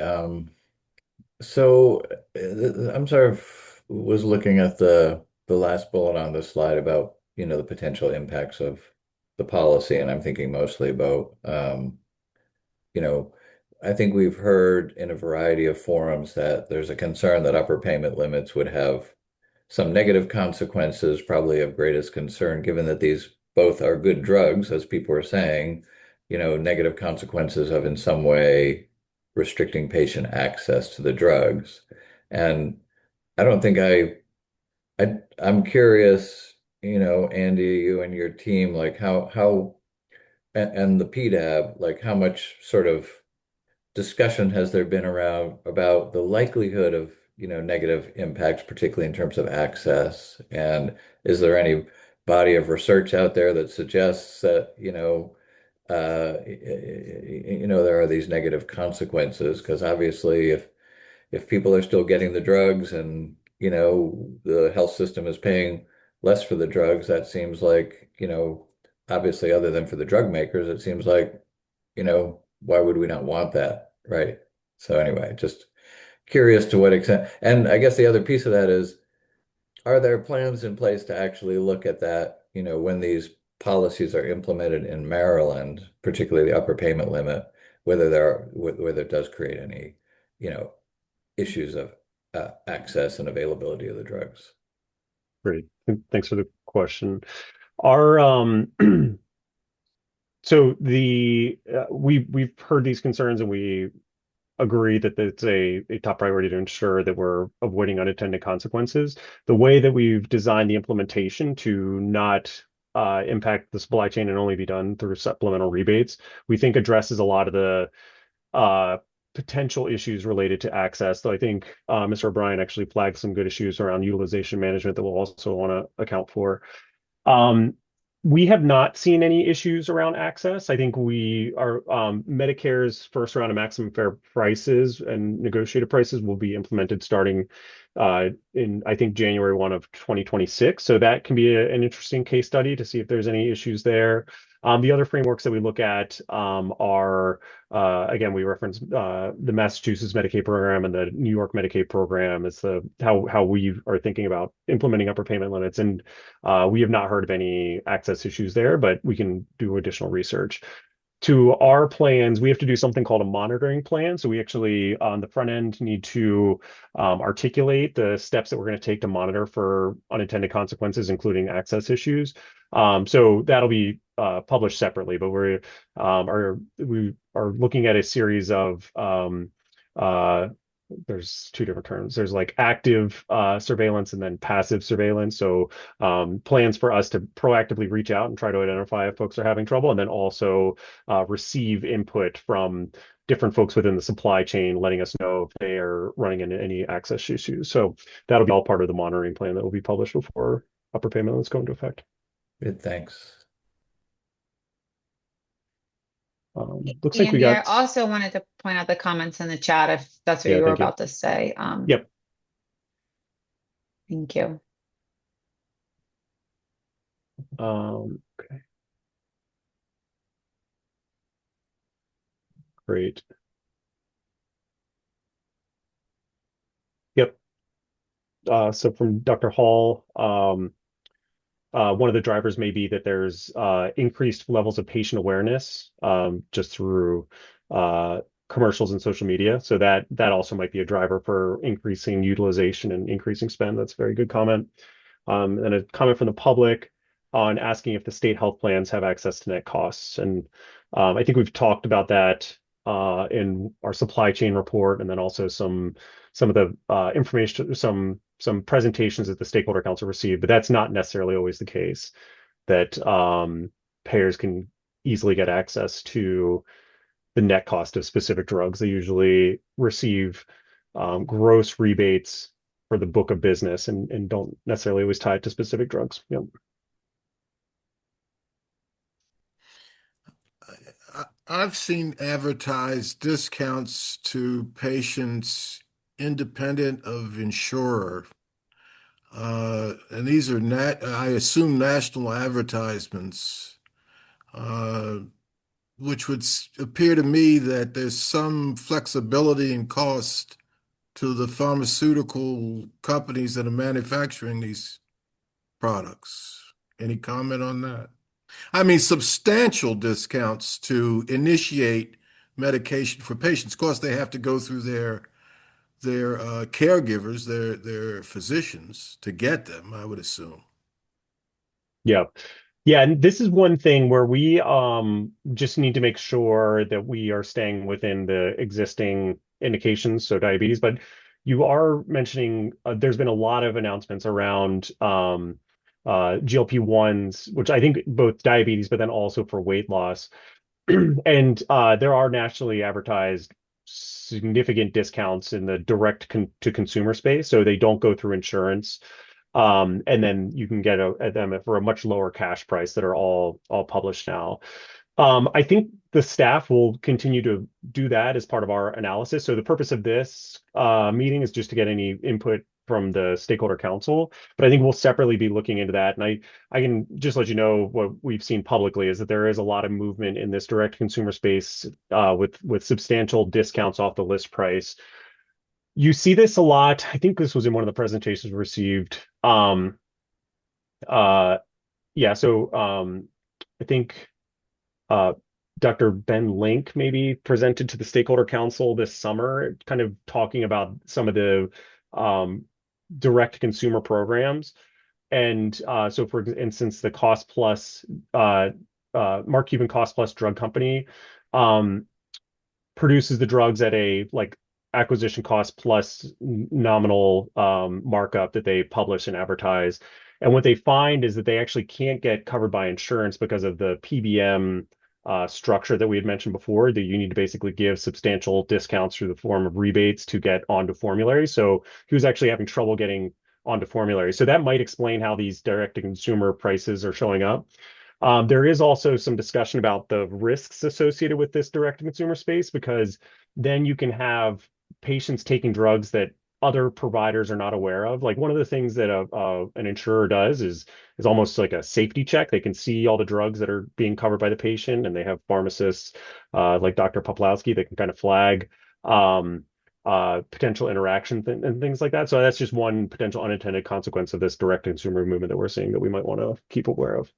[SPEAKER 11] So I'm sort of was looking at the last bullet on the slide about, the potential impacts of the policy, and I'm thinking mostly about, I think we've heard in a variety of forums that there's a concern that upper payment limits would have some negative consequences, probably of greatest concern, given that these both are good drugs, as people are saying, negative consequences of in some way restricting patient access to the drugs. And I don't think I'm curious, Andy, you and your team, like and the PDAB, like how much sort of discussion has there been around about the likelihood of, negative impacts, particularly in terms of access? And is there any body of research out there that suggests that, there are these negative consequences? Because obviously, if people are still getting the drugs and, the health system is paying less for the drugs, that seems like, obviously, other than for the drug makers, it seems like, why would we not want that? Right. So anyway, just curious to what extent. And I guess the other piece of that is, are there plans in place to actually look at that, when these policies are implemented in Maryland, particularly the upper payment limit, whether it does create any, issues of access and availability of the drugs?
[SPEAKER 9] Great. Thanks for the question. Our so we've heard these concerns and we agree that it's a top priority to ensure that we're avoiding unintended consequences. The way that we've designed the implementation to not impact the supply chain and only be done through supplemental rebates, we think addresses a lot of the potential issues related to access. So I think Mr. O'Brien actually flagged some good issues around utilization management that we'll also want to account for. We have not seen any issues around access. I think Medicare's first round of maximum fair prices and negotiated prices will be implemented starting in, I think, January 1 of 2026. So that can be an interesting case study to see if there's any issues there. The other frameworks that we look at are, again, we reference the Massachusetts Medicaid program and the New York Medicaid program as how we are thinking about implementing upper payment limits. And we have not heard of any access issues there, but we can do additional research. To our plans, we have to do something called a monitoring plan. So we actually, on the front end, need to articulate the steps that we're going to take to monitor for unintended consequences, including access issues. So that'll be published separately, but we are looking at a series of there's two different terms. There's like active surveillance and then passive surveillance. So plans for us to proactively reach out and try to identify if folks are having trouble, and then also receive input from different folks within the supply chain, letting us know if they are running into any access issues. So that'll be all part of the monitoring plan that will be published before upper payment limits go into effect.
[SPEAKER 11] Good, thanks.
[SPEAKER 9] Looks like we
[SPEAKER 1] Andy, I
[SPEAKER 9] got.
[SPEAKER 1] also wanted to point out the comments in the chat if that's what
[SPEAKER 9] Yeah,
[SPEAKER 1] you were
[SPEAKER 9] thank you.
[SPEAKER 1] about to say.
[SPEAKER 9] Yep.
[SPEAKER 1] Thank you.
[SPEAKER 9] Okay. Great. Yep. So from Dr. Hall, one of the drivers may be that there's increased levels of patient awareness just through commercials and social media. So that also might be a driver for increasing utilization and increasing spend. That's a very good comment. And a comment from the public. on asking if the state health plans have access to net costs. And I think we've talked about that in our supply chain report, and then also some of the information, some presentations that the Stakeholder Council received, but that's not necessarily always the case, that payers can easily get access to the net cost of specific drugs. They usually receive gross rebates for the book of business and don't necessarily always tie it to specific drugs. Yep.
[SPEAKER 4] I've seen advertised discounts to patients independent of insurer. And these are I assume national advertisements, which would appear to me that there's some flexibility in cost to the pharmaceutical companies that are manufacturing these products. Any comment on that? I mean, substantial discounts to initiate medication for patients. Of course, they have to go through their caregivers, their physicians to get them, I would assume.
[SPEAKER 9] Yeah. Yeah, and this is one thing where we just need to make sure that we are staying within the existing indications, so diabetes. But you are mentioning there's been a lot of announcements around GLP-1s, which I think both diabetes, but then also for weight loss. And there are nationally advertised significant discounts in the to consumer space, so they don't go through insurance. And then you can get them for a much lower cash price that are all published now. I think the staff will continue to do that as part of our analysis. So the purpose of this meeting is just to get any input from the Stakeholder Council, but I think we'll separately be looking into that. And I can just let you know what we've seen publicly is that there is a lot of movement in this direct consumer space with substantial discounts off the list price. You see this a lot. I think this was in one of the presentations we received. Yeah, so I think Dr. Ben Link maybe presented to the Stakeholder Council this summer, kind of talking about some of the direct consumer programs. And so for instance, the Cost Plus, Mark Cuban Cost Plus drug company produces the drugs at a acquisition cost plus nominal markup that they publish and advertise. And what they find is that they actually can't get covered by insurance because of the PBM structure that we had mentioned before, that you need to basically give substantial discounts through the form of rebates to get onto formulary. So he was actually having trouble getting onto formulary. So that might explain how these direct-to-consumer prices are showing up. There is also some discussion about the risks associated with this direct-to-consumer space, because then you can have patients taking drugs that other providers are not aware of. Like one of the things that an insurer does is almost like a safety check. They can see all the drugs that are being covered by the patient, and they have pharmacists like Dr. Poplawski that can kind of flag potential interactions and things like that. So that's just one potential unintended consequence of this direct consumer movement that we're seeing that we might want to keep aware of.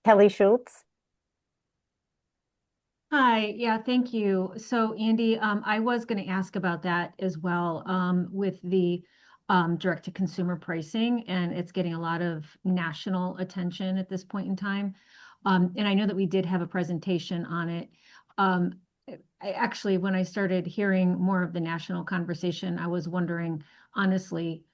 [SPEAKER 2] Kelly Schultz.
[SPEAKER 15] Hi, yeah, thank you. So Andy, I was going to ask about that as well with the direct to consumer pricing, and it's getting a lot of national attention at this point in time. And I know that we did have a presentation on it. Actually, when I started hearing more of the national conversation, I was wondering, honestly,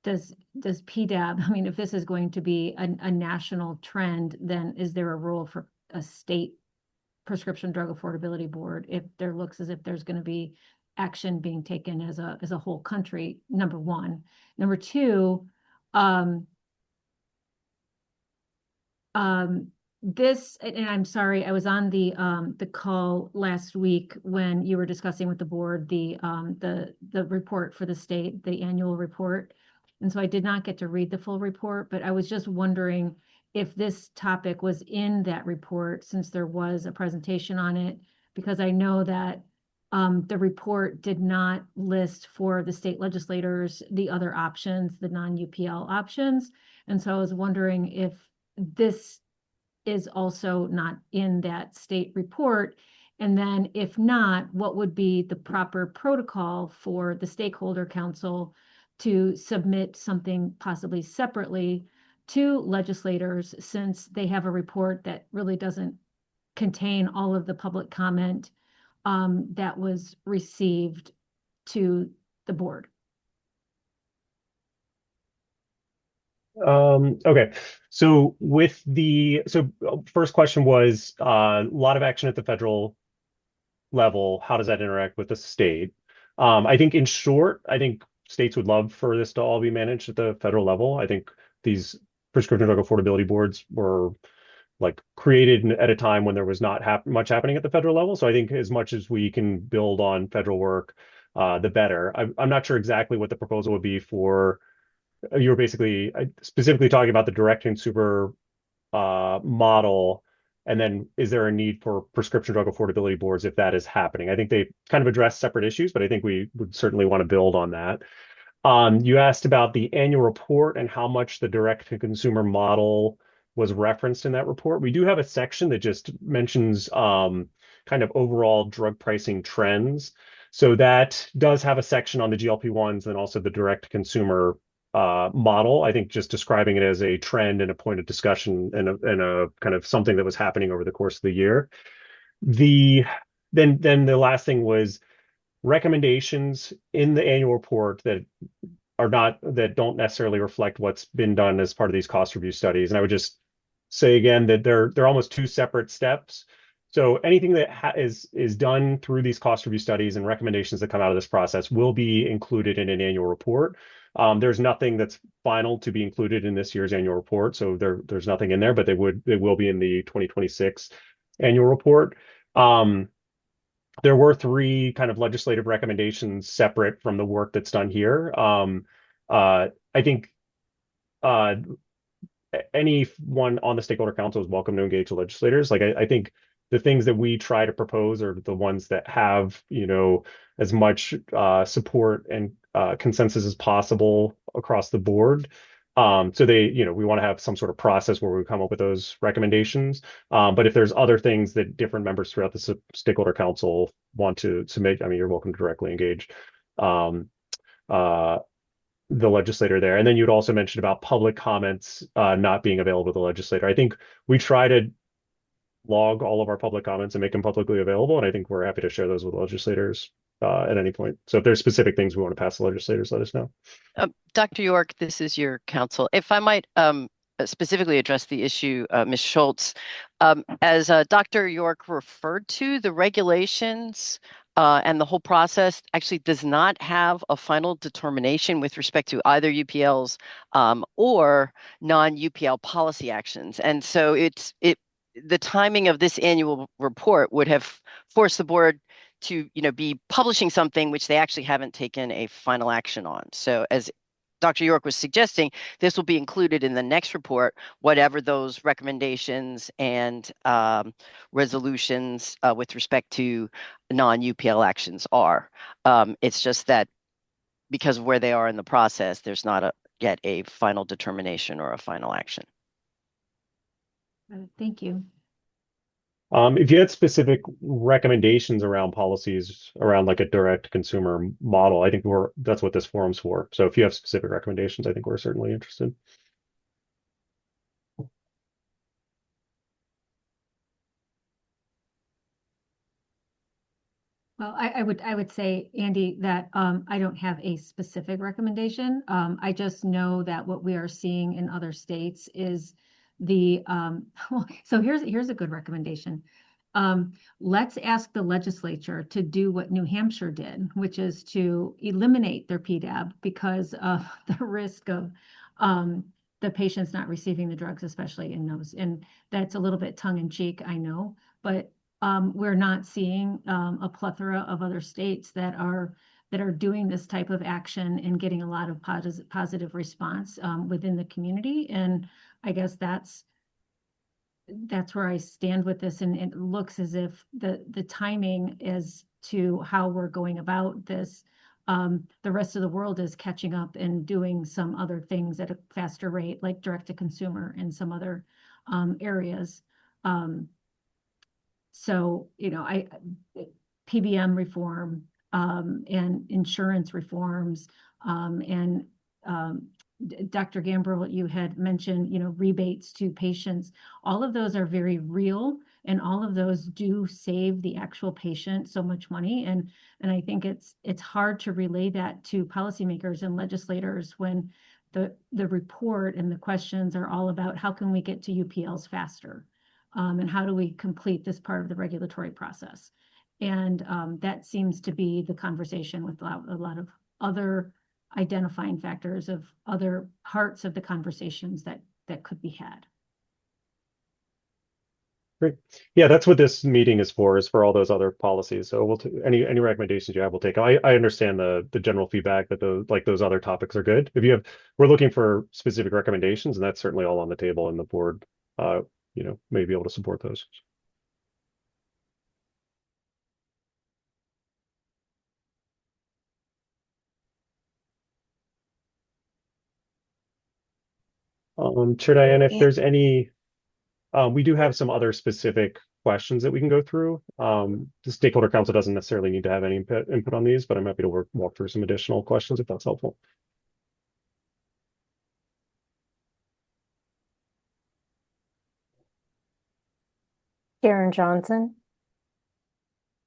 [SPEAKER 15] does PDAB, I mean, if this is going to be a national trend, then is there a role for a state prescription drug affordability board if there looks as if there's going to be action being taken as a whole country? Number one. Number two, this, and I'm sorry, I was on the call last week when you were discussing with the board the report for the state, the annual report. And so I did not get to read the full report, but I was just wondering if this topic was in that report, since there was a presentation on it, because I know that the report did not list for the state legislators the other options, the non-UPL options. And so I was wondering if this is also not in that state report, And then if not, what would be the proper protocol for the stakeholder council to submit something possibly separately to legislators, since they have a report that really doesn't contain all of the public comment that was received to the board?
[SPEAKER 9] Okay. So first question was a lot of action at the federal level. How does that interact with the state? I think in short, I think states would love for this to all be managed at the federal level. I think these prescription drug affordability boards were like created at a time when there was not much happening at the federal level. So I think as much as we can build on federal work, the better. I'm not sure exactly what the proposal would be for. You were basically specifically talking about the direct consumer model, and then is there a need for prescription drug affordability boards if that is happening? I think they kind of address separate issues, but I think we would certainly want to build on that. You asked about the annual report and how much the direct to consumer model was referenced in that report. We do have a section that just mentions kind of overall drug pricing trends. So that does have a section on the GLP-1s and also the direct to consumer model. I think just describing it as a trend and a point of discussion and a kind of something that was happening over the course of the year. Then the last thing was recommendations in the annual report that don't necessarily reflect what's been done as part of these cost review studies. And I would just say again that they're almost two separate steps. So anything that is done through these cost review studies and recommendations that come out of this process will be included in an annual report. There's nothing that's final to be included in this year's annual report, so there's nothing in there, but they will be in the 2026 annual report. There were three kind of legislative recommendations separate from the work that's done here. I think anyone on the stakeholder council is welcome to engage the legislators. Like I think the things that we try to propose are the ones that have, as much support and consensus as possible across the board. So we want to have some sort of process where we come up with those recommendations. But if there's other things that different members throughout the stakeholder council want to submit, I mean, you're welcome to directly engage the legislator there. And then you'd also mentioned about public comments not being available to the legislator. I think we try to log all of our public comments and make them publicly available. And I think we're happy to share those with legislators at any point. So if there's specific things we want to pass the legislators, let us know.
[SPEAKER 16] Dr. York, this is your counsel. If I might specifically address the issue, Ms. Schultz, as Dr. York referred to, the regulations and the whole process actually does not have a final determination with respect to either UPLs or non-UPL policy actions. And so the timing of this annual report would have forced the board to be publishing something which they actually haven't taken a final action on. So as Dr. York was suggesting, this will be included in the next report, whatever those recommendations and resolutions with respect to non-UPL actions are. It's just that because of where they are in the process, there's not yet a final determination or a final action.
[SPEAKER 15] Thank you.
[SPEAKER 9] If you had specific recommendations around policies around like a direct consumer model, I think that's what this forum's for. So if you have specific recommendations, I think we're certainly interested.
[SPEAKER 15] Well, I would say, Andy, that I don't have a specific recommendation. I just know that what we are seeing in other states is so here's a good recommendation. Let's ask the legislature to do what New Hampshire did, which is to eliminate their PDAB because of the risk of the patients not receiving the drugs, especially in those. And that's a little bit tongue in cheek, I know, but we're not seeing a plethora of other states that are doing this type of action and getting a lot of positive response within the community. And I guess that's where I stand with this. And it looks as if the timing as to how we're going about this, the rest of the world is catching up and doing some other things at a faster rate, like direct to consumer and some other areas. So, PBM reform, and insurance reforms, and Dr. Gambrill, you had mentioned, rebates to patients. All of those are very real, and all of those do save the actual patient so much money. And I think it's hard to relay that to policymakers and legislators when the report and the questions are all about how can we get to UPLs faster, and how do we complete this part of the regulatory process. And that seems to be the conversation with a lot of other identifying factors of other parts of the conversations that could be had.
[SPEAKER 9] Great. Yeah, that's what this meeting is for all those other policies. So we'll any recommendations you have, we'll take. I understand the general feedback that those other topics are good. We're looking for specific recommendations, and that's certainly all on the table, and the board, may be able to support those. Chair Diane, if there's any, we do have some other specific questions that we can go through. The Stakeholder Council doesn't necessarily need to have any input on these, but I'm happy to walk through some additional questions if that's helpful.
[SPEAKER 2] Karen Johnson.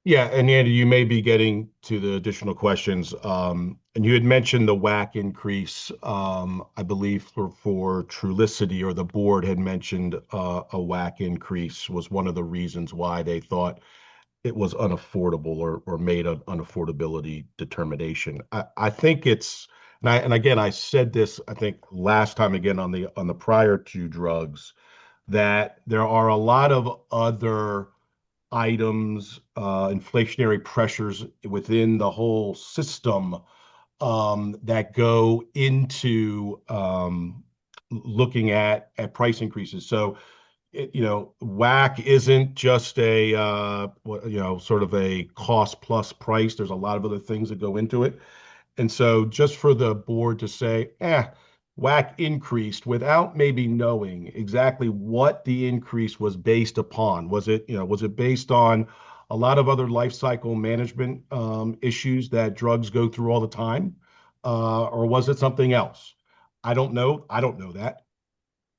[SPEAKER 10] Yeah, and Andy, you may be getting to the additional questions. And you had mentioned the WAC increase, I believe for Trulicity, or the board had mentioned a WAC increase was one of the reasons why they thought it was unaffordable or made an unaffordability determination. I think it's, and again, I said this, I think last time again on the prior two drugs, that there are a lot of other items, inflationary pressures within the whole system that go into looking at price increases. So, WAC isn't just a sort of a cost plus price. There's a lot of other things that go into it. And so just for the board to say, WAC increased without maybe knowing exactly what the increase was based upon. Was it based on a lot of other life cycle management issues that drugs go through all the time? Or was it something else? I don't know. I don't know that.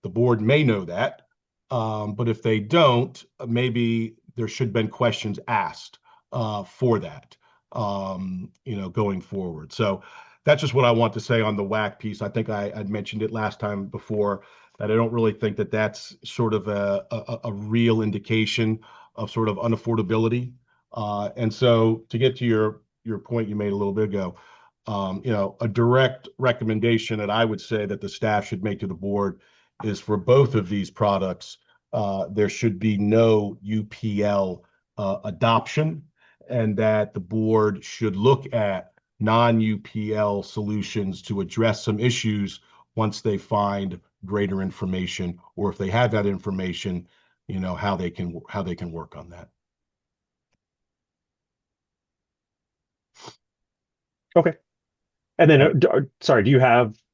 [SPEAKER 10] The board may know that. But if they don't, maybe there should have been questions asked for that, going forward. So that's just what I want to say on the WAC piece. I think I'd mentioned it last time before, that I don't really think that that's sort of a real indication of sort of unaffordability. And so to get to your point you made a little bit ago, a direct recommendation that I would say that the staff should make to the board is for both of these products, there should be no UPL adoption, and that the board should look at non-UPL solutions to address some issues once they find greater information, or if they have that information, how they can work on that.
[SPEAKER 9] Okay. And then, sorry,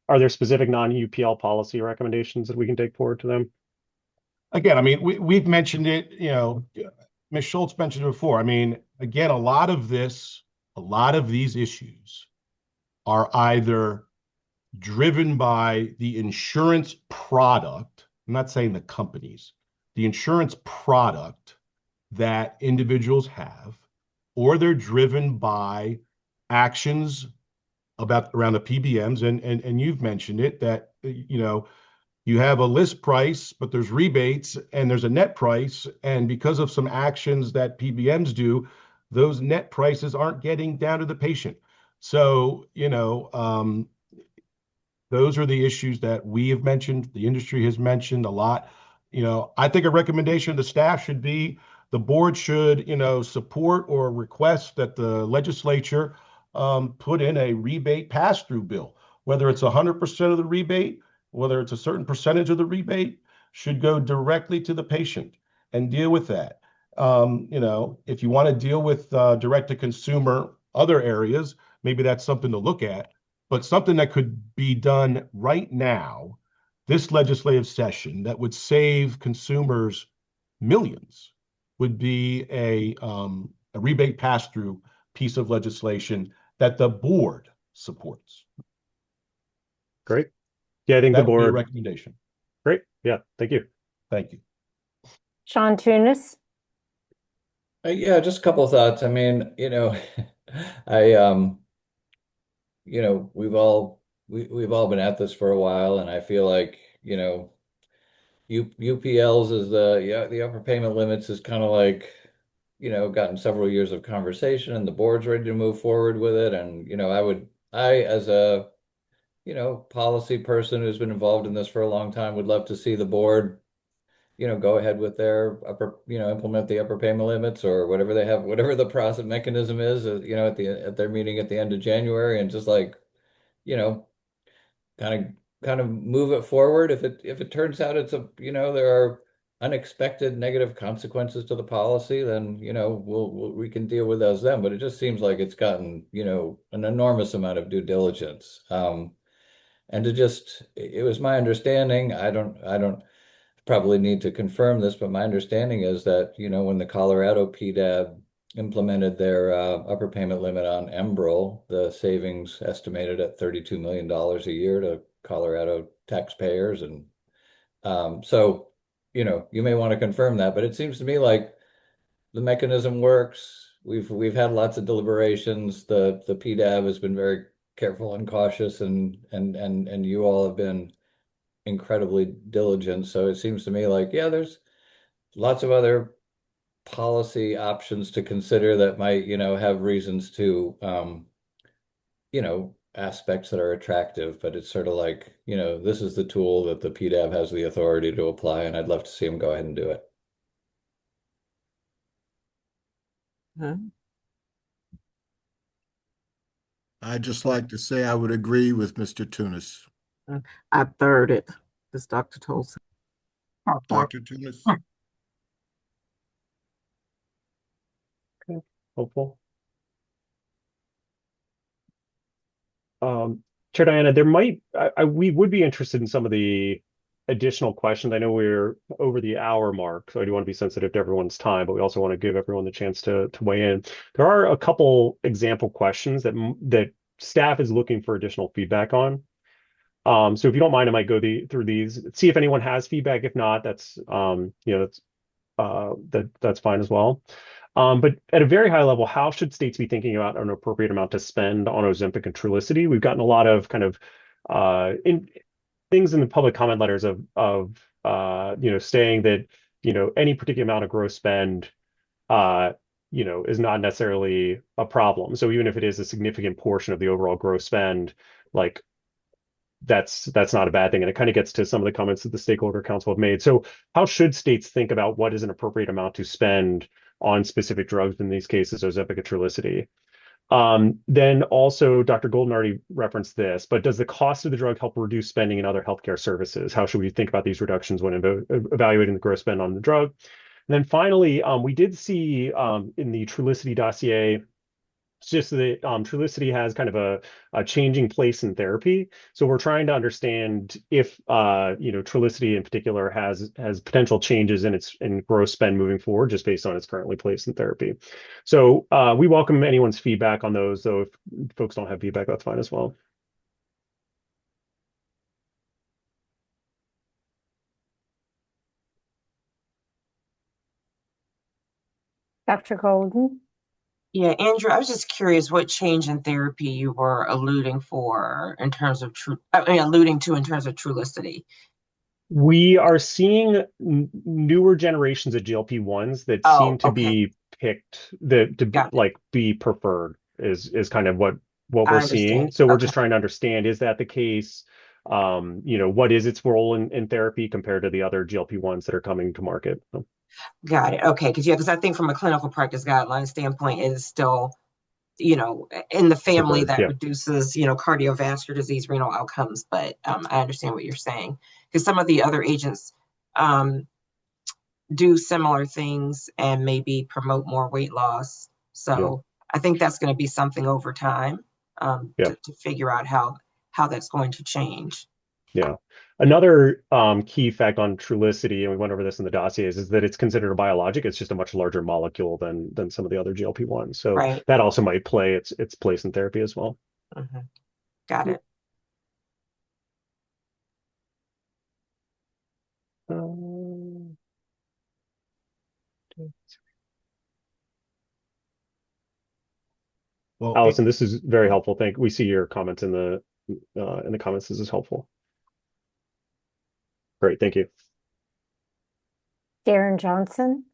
[SPEAKER 9] are there specific non-UPL policy recommendations that we can take forward to them?
[SPEAKER 10] Again, I mean, we've mentioned it, Ms. Schultz mentioned it before. I mean, again, a lot of these issues are either driven by the insurance product, I'm not saying the companies, the insurance product that individuals have, or they're driven by actions around the PBMs, and you've mentioned it, that you have a list price, but there's rebates and there's a net price, and because of some actions that PBMs do, those net prices aren't getting down to the patient. So those are the issues that we have mentioned, the industry has mentioned a lot. I think a recommendation of the staff should be the board should support or request that the legislature put in a rebate pass-through bill, whether it's 100% of the rebate, whether it's a certain percentage of the rebate, should go directly to the patient and deal with that. If you want to deal with direct-to-consumer other areas, maybe that's something to look at, but something that could be done right now, this legislative session, that would save consumers millions would be a rebate pass-through piece of legislation that the board supports.
[SPEAKER 9] Great. Yeah, I think the
[SPEAKER 10] That would be a
[SPEAKER 9] board.
[SPEAKER 10] recommendation.
[SPEAKER 9] Great. Yeah, thank you.
[SPEAKER 10] Thank you.
[SPEAKER 2] Sean Tunis.
[SPEAKER 11] Yeah, just a couple of thoughts. I mean, I we've all been at this for a while, and I feel like, UPLs is the upper payment limits is kind of like, gotten several years of conversation, and the board's ready to move forward with it. And, I as a, policy person who's been involved in this for a long time would love to see the board, go ahead with their implement the upper payment limits or whatever they have, whatever the process mechanism is, at their meeting at the end of January, and just like, you know, kind of move it forward. If it turns out there are unexpected negative consequences to the policy, then, we can deal with those then. But it just seems like it's gotten, an enormous amount of due diligence. And it was my understanding, I don't probably need to confirm this, but my understanding is that, when the Colorado PDAB implemented their upper payment limit on Enbrel, the savings estimated at $32 million a year to Colorado taxpayers. And so, you may want to confirm that, but it seems to me like the mechanism works. We've had lots of deliberations. The PDAB has been very careful and cautious, and you all have been incredibly diligent. So it seems to me like, yeah, there's lots of other policy options to consider that might, have reasons to, aspects that are attractive, but it's sort of like, this is the tool that the PDAB has the authority to apply, and I'd love to see them go ahead and do it.
[SPEAKER 4] I'd just like to say I would agree with Mr. Tunis.
[SPEAKER 6] I third it. This Dr. Tolson.
[SPEAKER 4] Dr. Tunis.
[SPEAKER 9] Okay, hopeful. Chair Diana, we would be interested in some of the additional questions. I know we're over the hour mark, so I do want to be sensitive to everyone's time, but we also want to give everyone the chance to weigh in. There are a couple example questions that staff is looking for additional feedback on. So if you don't mind, I might go through these, see if anyone has feedback. If not, that's that's fine as well. But at a very high level, how should states be thinking about an appropriate amount to spend on Ozempic and Trulicity? We've gotten a lot of kind of things in the public comment letters of saying that any particular amount of gross spend is not necessarily a problem. So even if it is a significant portion of the overall gross spend, like that's not a bad thing. And it kind of gets to some of the comments that the Stakeholder Council have made. So how should states think about what is an appropriate amount to spend on specific drugs, in these cases, Ozempic and Trulicity? Then also, Dr. Golden already referenced this, but does the cost of the drug help reduce spending in other healthcare services? How should we think about these reductions when evaluating the gross spend on the drug? And then finally, we did see in the Trulicity dossier, it's just that Trulicity has kind of a changing place in therapy. So we're trying to understand if Trulicity in particular has potential changes in gross spend moving forward, just based on its currently placed in therapy. So we welcome anyone's feedback on those, though if folks don't have feedback, that's fine as well.
[SPEAKER 2] Dr. Golden.
[SPEAKER 3] Yeah, Andrew, I was just curious what change in therapy you were alluding in terms of Trulicity.
[SPEAKER 9] We are seeing newer generations of GLP-1s that seem to be picked be preferred is kind of what we're seeing. So we're just trying to understand, is that the case? What is its role in therapy compared to the other GLP-1s that are coming to market? So.
[SPEAKER 3] Got it. Okay. Because I think from a clinical practice guideline standpoint, it is still, in the family that reduces, cardiovascular disease, renal outcomes. But I understand what you're saying, because some of the other agents do similar things and maybe promote more weight loss. So I think that's going to be something over time to figure out how that's going to change.
[SPEAKER 9] Yeah. Another key fact on Trulicity, and we went over this in the dossiers, is that it's considered a biologic. It's just a much larger molecule than some of the other GLP-1s. So
[SPEAKER 3] Right.
[SPEAKER 9] that also might play its place in therapy as well.
[SPEAKER 3] Got it.
[SPEAKER 10] Well,
[SPEAKER 9] Allison, this is very helpful. We see your comments in the comments. This is helpful. Great, thank you.
[SPEAKER 2] Darren Johnson.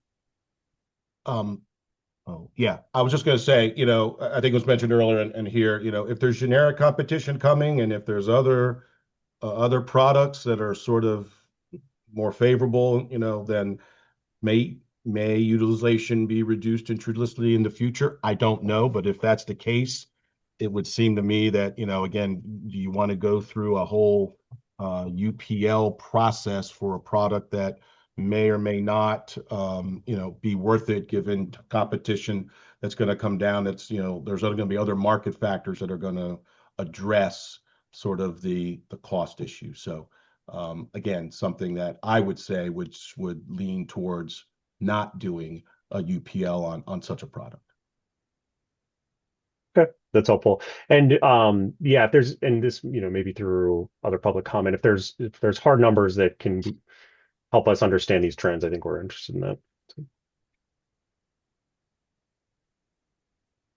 [SPEAKER 10] Oh, yeah. I was just going to say, I think it was mentioned earlier and here, if there's generic competition coming and if there's other products that are sort of more favorable, then may utilization be reduced in Trulicity in the future? I don't know, but if that's the case, it would seem to me that, again, do you want to go through a whole UPL process for a product that may or may not, be worth it given competition that's going to come down? That's, there's going to be other market factors that are going to address sort of the cost issue. So again, something that I would say which would lean towards not doing a UPL on such a product.
[SPEAKER 9] Okay, that's helpful. And yeah, if there's, and this, maybe through other public comment, if there's hard numbers that can help us understand these trends, I think we're interested in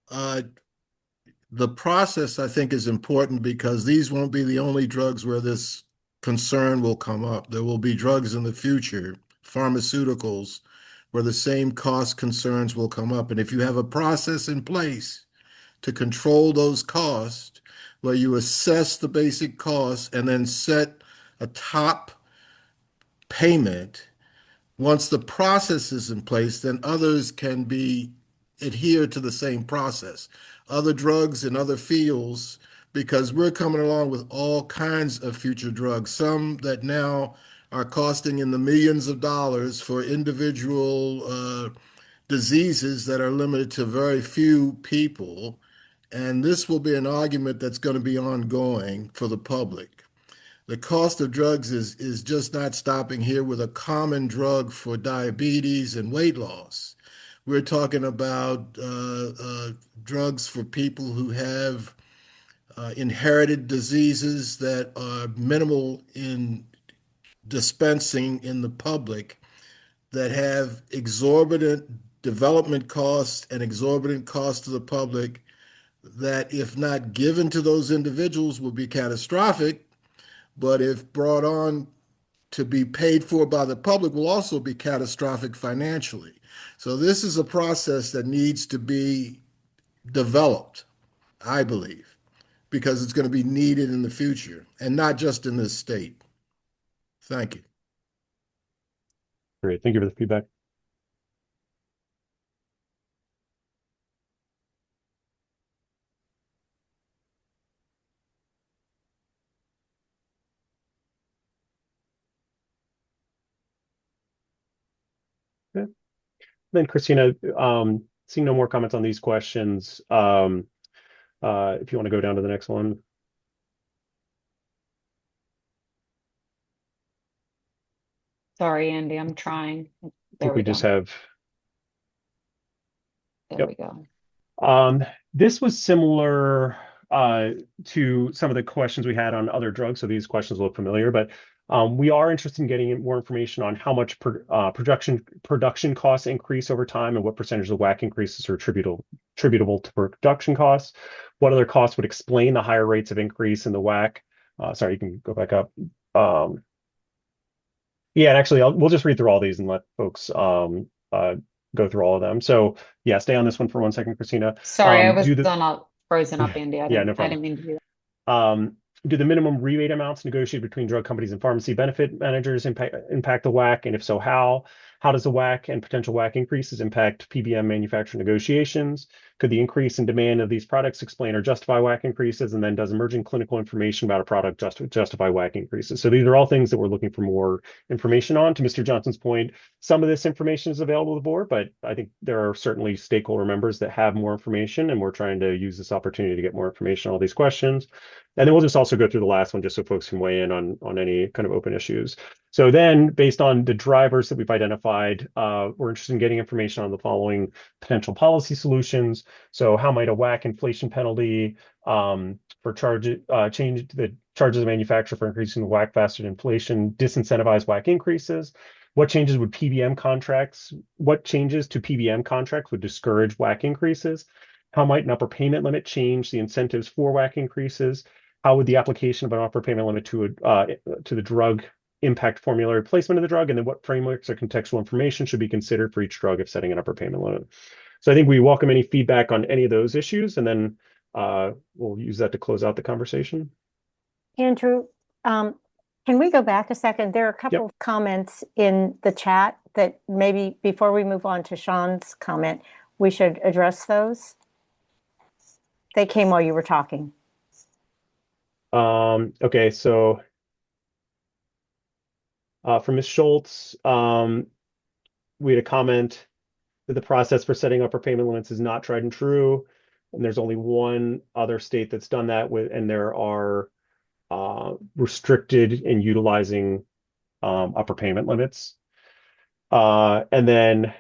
[SPEAKER 9] that.
[SPEAKER 4] The process, I think, is important because these won't be the only drugs where this concern will come up. There will be drugs in the future, pharmaceuticals, where the same cost concerns will come up. And if you have a process in place to control those costs, where you assess the basic costs and then set a top payment, once the process is in place, then others can be adhere to the same process. Other drugs in other fields, because we're coming along with all kinds of future drugs, some that now are costing in the millions of dollars for individual diseases that are limited to very few people. And this will be an argument that's going to be ongoing for the public. The cost of drugs is just not stopping here with a common drug for diabetes and weight loss. We're talking about drugs for people who have inherited diseases that are minimal in dispensing in the public, that have exorbitant development costs and exorbitant costs to the public, that if not given to those individuals will be catastrophic, but if brought on to be paid for by the public will also be catastrophic financially. So this is a process that needs to be developed, I believe, because it's going to be needed in the future and not just in this state. Thank you.
[SPEAKER 9] Great, thank you for the feedback. Okay. Then Christina, seeing no more comments on these questions, if you want to go down to the next one.
[SPEAKER 1] Sorry, Andy, I'm trying.
[SPEAKER 9] I
[SPEAKER 1] There
[SPEAKER 9] think
[SPEAKER 1] we
[SPEAKER 9] we
[SPEAKER 1] go.
[SPEAKER 9] just have.
[SPEAKER 1] There we go.
[SPEAKER 9] This was similar to some of the questions we had on other drugs, so these questions look familiar, but we are interested in getting more information on how much production costs increase over time and what percentage of WAC increases are attributable to production costs. What other costs would explain the higher rates of increase in the WAC? Sorry, you can go back up. Yeah, and actually, we'll just read through all these and let folks go through all of them. So yeah, stay on this one for 1 second, Christina.
[SPEAKER 1] Sorry, I was frozen up, Andy.
[SPEAKER 9] Yeah, no
[SPEAKER 1] I
[SPEAKER 9] problem.
[SPEAKER 1] didn't mean to do that.
[SPEAKER 9] Do the minimum rebate amounts negotiated between drug companies and pharmacy benefit managers impact the WAC? And if so, how? How does the WAC and potential WAC increases impact PBM manufacturer negotiations? Could the increase in demand of these products explain or justify WAC increases? And then does emerging clinical information about a product justify WAC increases? So these are all things that we're looking for more information on. To Mr. Johnson's point, some of this information is available to the board, but I think there are certainly stakeholder members that have more information, and we're trying to use this opportunity to get more information on all these questions. And then we'll just also go through the last one just so folks can weigh in on any kind of open issues. So then, based on the drivers that we've identified, we're interested in getting information on the following potential policy solutions. So how might a WAC inflation penalty for change the charges the manufacturer for increasing the WAC faster than inflation disincentivize WAC increases? What changes to PBM contracts would discourage WAC increases? How might an upper payment limit change the incentives for WAC increases? How would the application of an upper payment limit to the drug impact formulary placement of the drug? And then what frameworks or contextual information should be considered for each drug if setting an upper payment limit? So I think we welcome any feedback on any of those issues, and then we'll use that to close out the conversation.
[SPEAKER 2] Andrew, can we go back a second? There are a couple of comments in the chat that maybe before we move on to Sean's comment, we should address those. They came while you were talking.
[SPEAKER 9] Okay, so from Ms. Schultz, we had a comment that the process for setting upper payment limits is not tried and true, and there's only one other state that's done that and there are restricted in utilizing upper payment limits. And then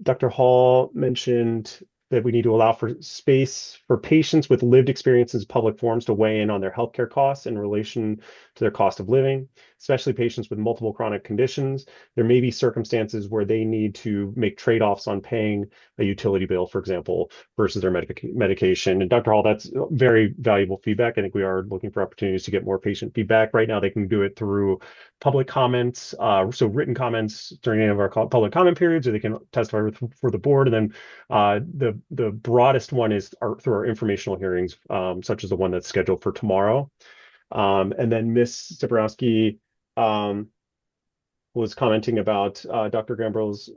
[SPEAKER 9] Dr. Hall mentioned that we need to allow for space for patients with lived experiences in public forums to weigh in on their healthcare costs in relation to their cost of living, especially patients with multiple chronic conditions. There may be circumstances where they need to make trade-offs on paying a utility bill, for example, versus their medication. And Dr. Hall, that's very valuable feedback. I think we are looking for opportunities to get more patient feedback. Right now, they can do it through public comments, so written comments during any of our public comment periods, or they can testify for the board. And then the broadest one is through our informational hearings, such as the one that's scheduled for tomorrow. And then Ms. Zebrowski was commenting about Dr. Gambrill's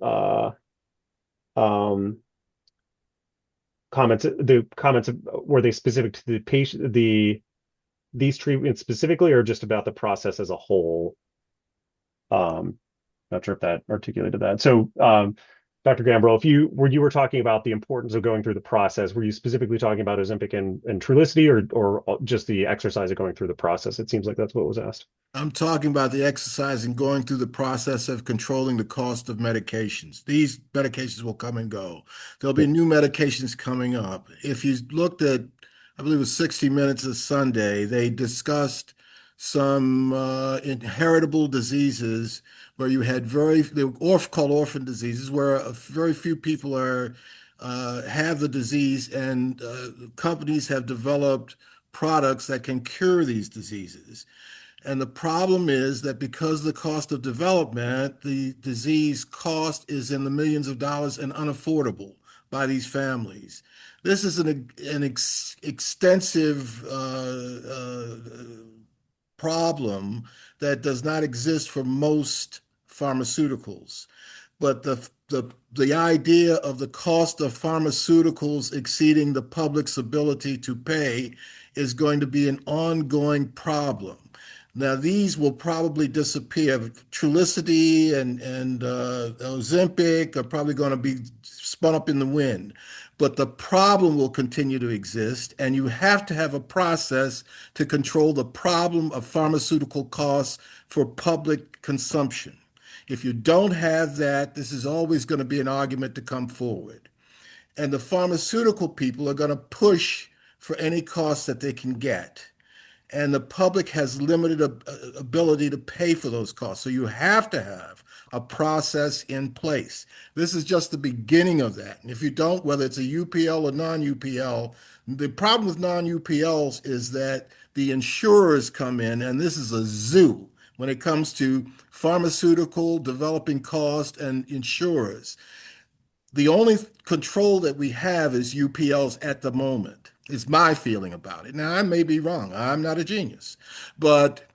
[SPEAKER 9] comments. The comments, were they specific to the patient, these treatments specifically, or just about the process as a whole? Not sure if that articulated that. So, Dr. Gambrill, if you were talking about the importance of going through the process, were you specifically talking about Ozempic and Trulicity, or just the exercise of going through the process? It seems like that's what was asked.
[SPEAKER 4] I'm talking about the exercise and going through the process of controlling the cost of medications. These medications will come and go. There'll be new medications coming up. If you looked at, I believe it was 60 Minutes this Sunday, they discussed some inheritable diseases where you had they were called orphan diseases, where very few people have the disease, and companies have developed products that can cure these diseases. And the problem is that because of the cost of development, the disease cost is in the millions of dollars and unaffordable by these families. This is an extensive problem that does not exist for most pharmaceuticals. But the idea of the cost of pharmaceuticals exceeding the public's ability to pay is going to be an ongoing problem. Now, these will probably disappear. Trulicity and Ozempic are probably going to be spun up in the wind. But the problem will continue to exist, and you have to have a process to control the problem of pharmaceutical costs for public consumption. If you don't have that, this is always going to be an argument to come forward. And the pharmaceutical people are going to push for any cost that they can get. And the public has limited ability to pay for those costs. So you have to have a process in place. This is just the beginning of that. And if you don't, whether it's a UPL or non-UPL, the problem with non-UPLs is that the insurers come in, and this is a zoo when it comes to pharmaceutical developing cost and insurers. The only control that we have is UPLs at the moment, is my feeling about it. Now, I may be wrong. I'm not a genius. But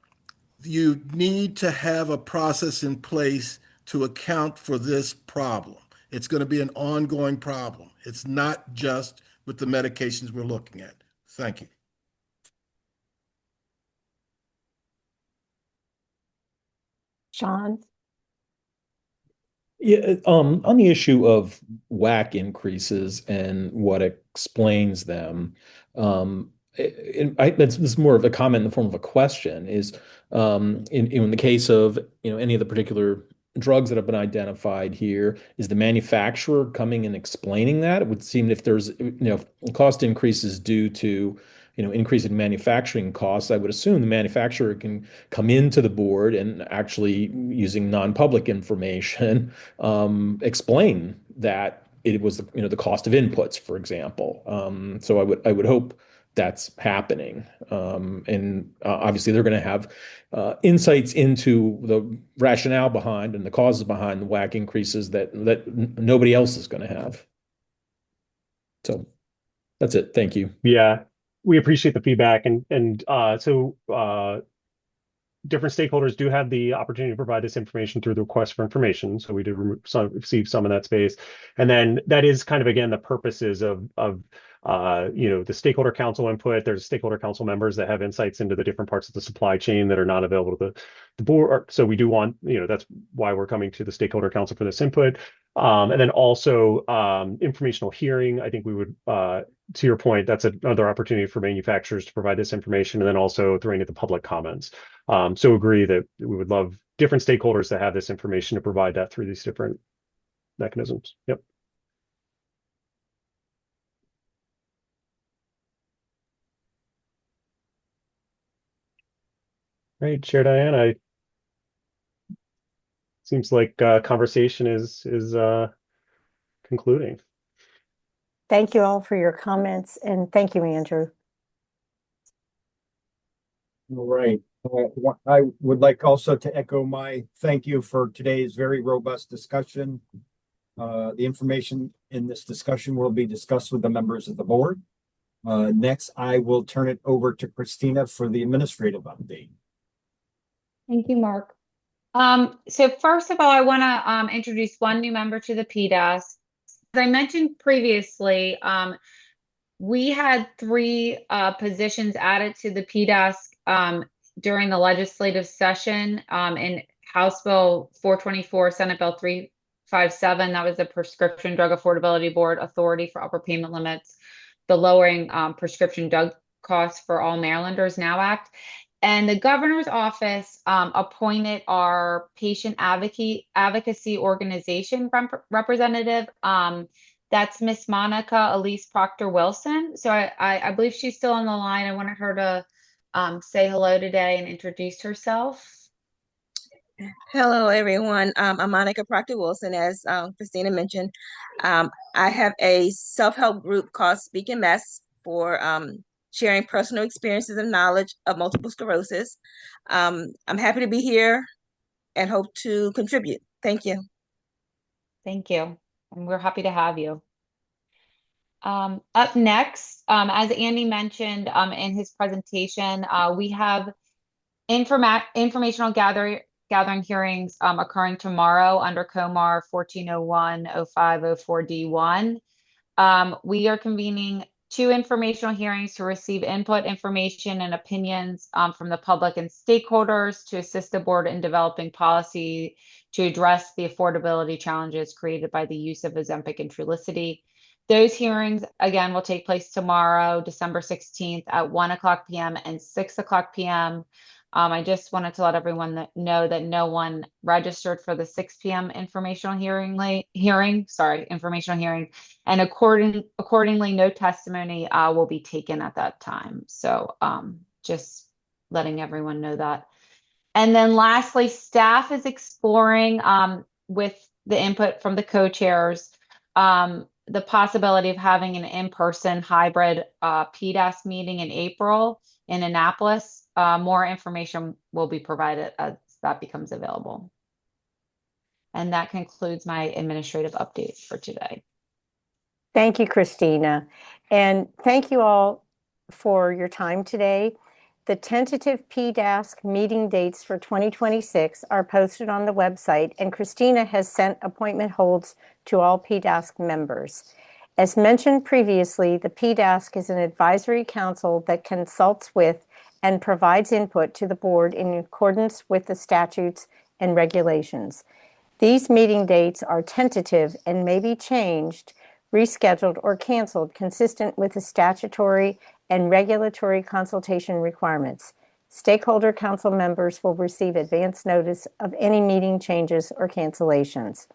[SPEAKER 4] you need to have a process in place to account for this problem. It's going to be an ongoing problem. It's not just with the medications we're looking at. Thank you.
[SPEAKER 2] Sean?
[SPEAKER 14] Yeah, on the issue of WAC increases and what explains them, this is more of a comment in the form of a question, is in the case of any of the particular drugs that have been identified here, is the manufacturer coming and explaining that? It would seem if there's cost increases due to increase in manufacturing costs, I would assume the manufacturer can come into the board and actually, using non-public information, explain that it was the cost of inputs, for example. So I would hope that's happening. And obviously they're going to have insights into the rationale behind and the causes behind the WAC increases that nobody else is going to have. So that's it. Thank you.
[SPEAKER 9] Yeah, we appreciate the feedback, and different stakeholders do have the opportunity to provide this information through the request for information. So we did receive some in that space. And then that is kind of, again, the purposes of the stakeholder council input. There's stakeholder council members that have insights into the different parts of the supply chain that are not available to the board. So we do want, that's why we're coming to the stakeholder council for this input. And then also informational hearing. I think we would, to your point, that's another opportunity for manufacturers to provide this information, and then also throwing at the public comments. So agree that we would love different stakeholders to have this information to provide that through these different mechanisms. Yep. Great, Chair Diane. Seems like conversation is concluding.
[SPEAKER 2] Thank you all for your comments, and thank you, Andrew.
[SPEAKER 7] All right. I would like also to echo my thank you for today's very robust discussion. The information in this discussion will be discussed with the members of the board. Next, I will turn it over to Christina for the administrative update.
[SPEAKER 1] Thank you, Mark. So first of all, I want to introduce one new member to the PDAS. As I mentioned previously, we had 3 positions added to the PDAS during the legislative session in House Bill 424, Senate Bill 357. That was the Prescription Drug Affordability Board Authority for Upper Payment Limits, the Lowering Prescription Drug Costs for All Marylanders Now Act. And the governor's office appointed our patient advocacy organization representative. That's Miss Monica Elise Proctor Wilson. So I believe she's still on the line. I wanted her to say hello today and introduce herself.
[SPEAKER 17] Hello, everyone. I'm Monica Proctor Wilson. As Christina mentioned, I have a self-help group called Speak and Mess for sharing personal experiences and knowledge of multiple sclerosis. I'm happy to be here and hope to contribute. Thank you.
[SPEAKER 1] Thank you. And we're happy to have you. Up next, as Andy mentioned in his presentation, we have informational gathering hearings occurring tomorrow under COMAR 1401-0504D1. We are convening 2 informational hearings to receive input, information, and opinions from the public and stakeholders to assist the board in developing policy to address the affordability challenges created by the use of Ozempic and Trulicity. Those hearings, again, will take place tomorrow, December 16th at 1:00 p.m. and 6:00 p.m. I just wanted to let everyone know that no one registered for the 6 p.m. informational hearing, and accordingly, no testimony will be taken at that time. So just letting everyone know that. And then lastly, staff is exploring with the input from the co-chairs the possibility of having an in-person hybrid PDAS meeting in April in Annapolis. More information will be provided as that becomes available. And that concludes my administrative update for today.
[SPEAKER 2] Thank you, Christina. And thank you all for your time today. The tentative PDASC meeting dates for 2026 are posted on the website, and Christina has sent appointment holds to all PDASC members. As mentioned previously, the PDASC is an advisory council that consults with and provides input to the board in accordance with the statutes and regulations. These meeting dates are tentative and may be changed, rescheduled, or canceled consistent with the statutory and regulatory consultation requirements. Stakeholder council members will receive advance notice of any meeting changes or cancellations.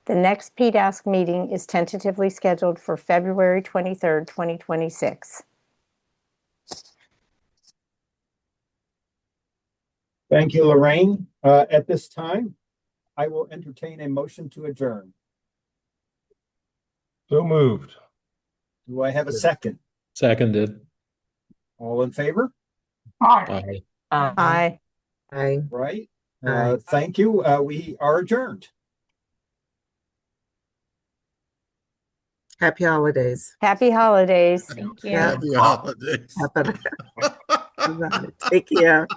[SPEAKER 2] The next PDASC meeting is tentatively scheduled for February 23rd, 2026.
[SPEAKER 7] Thank you, Lorraine. At this time, I will entertain a motion to adjourn.
[SPEAKER 10] So moved.
[SPEAKER 7] Do I have a second?
[SPEAKER 14] Seconded.
[SPEAKER 7] All in favor?
[SPEAKER 5] Aye.
[SPEAKER 2] Aye.
[SPEAKER 6] Aye.
[SPEAKER 7] Right.
[SPEAKER 6] Aye.
[SPEAKER 7] Thank you. We are adjourned.
[SPEAKER 6] Happy holidays.
[SPEAKER 2] Happy holidays.
[SPEAKER 1] Thank you.
[SPEAKER 6] Yeah.
[SPEAKER 4] Happy holidays.
[SPEAKER 6] Happy. Take care.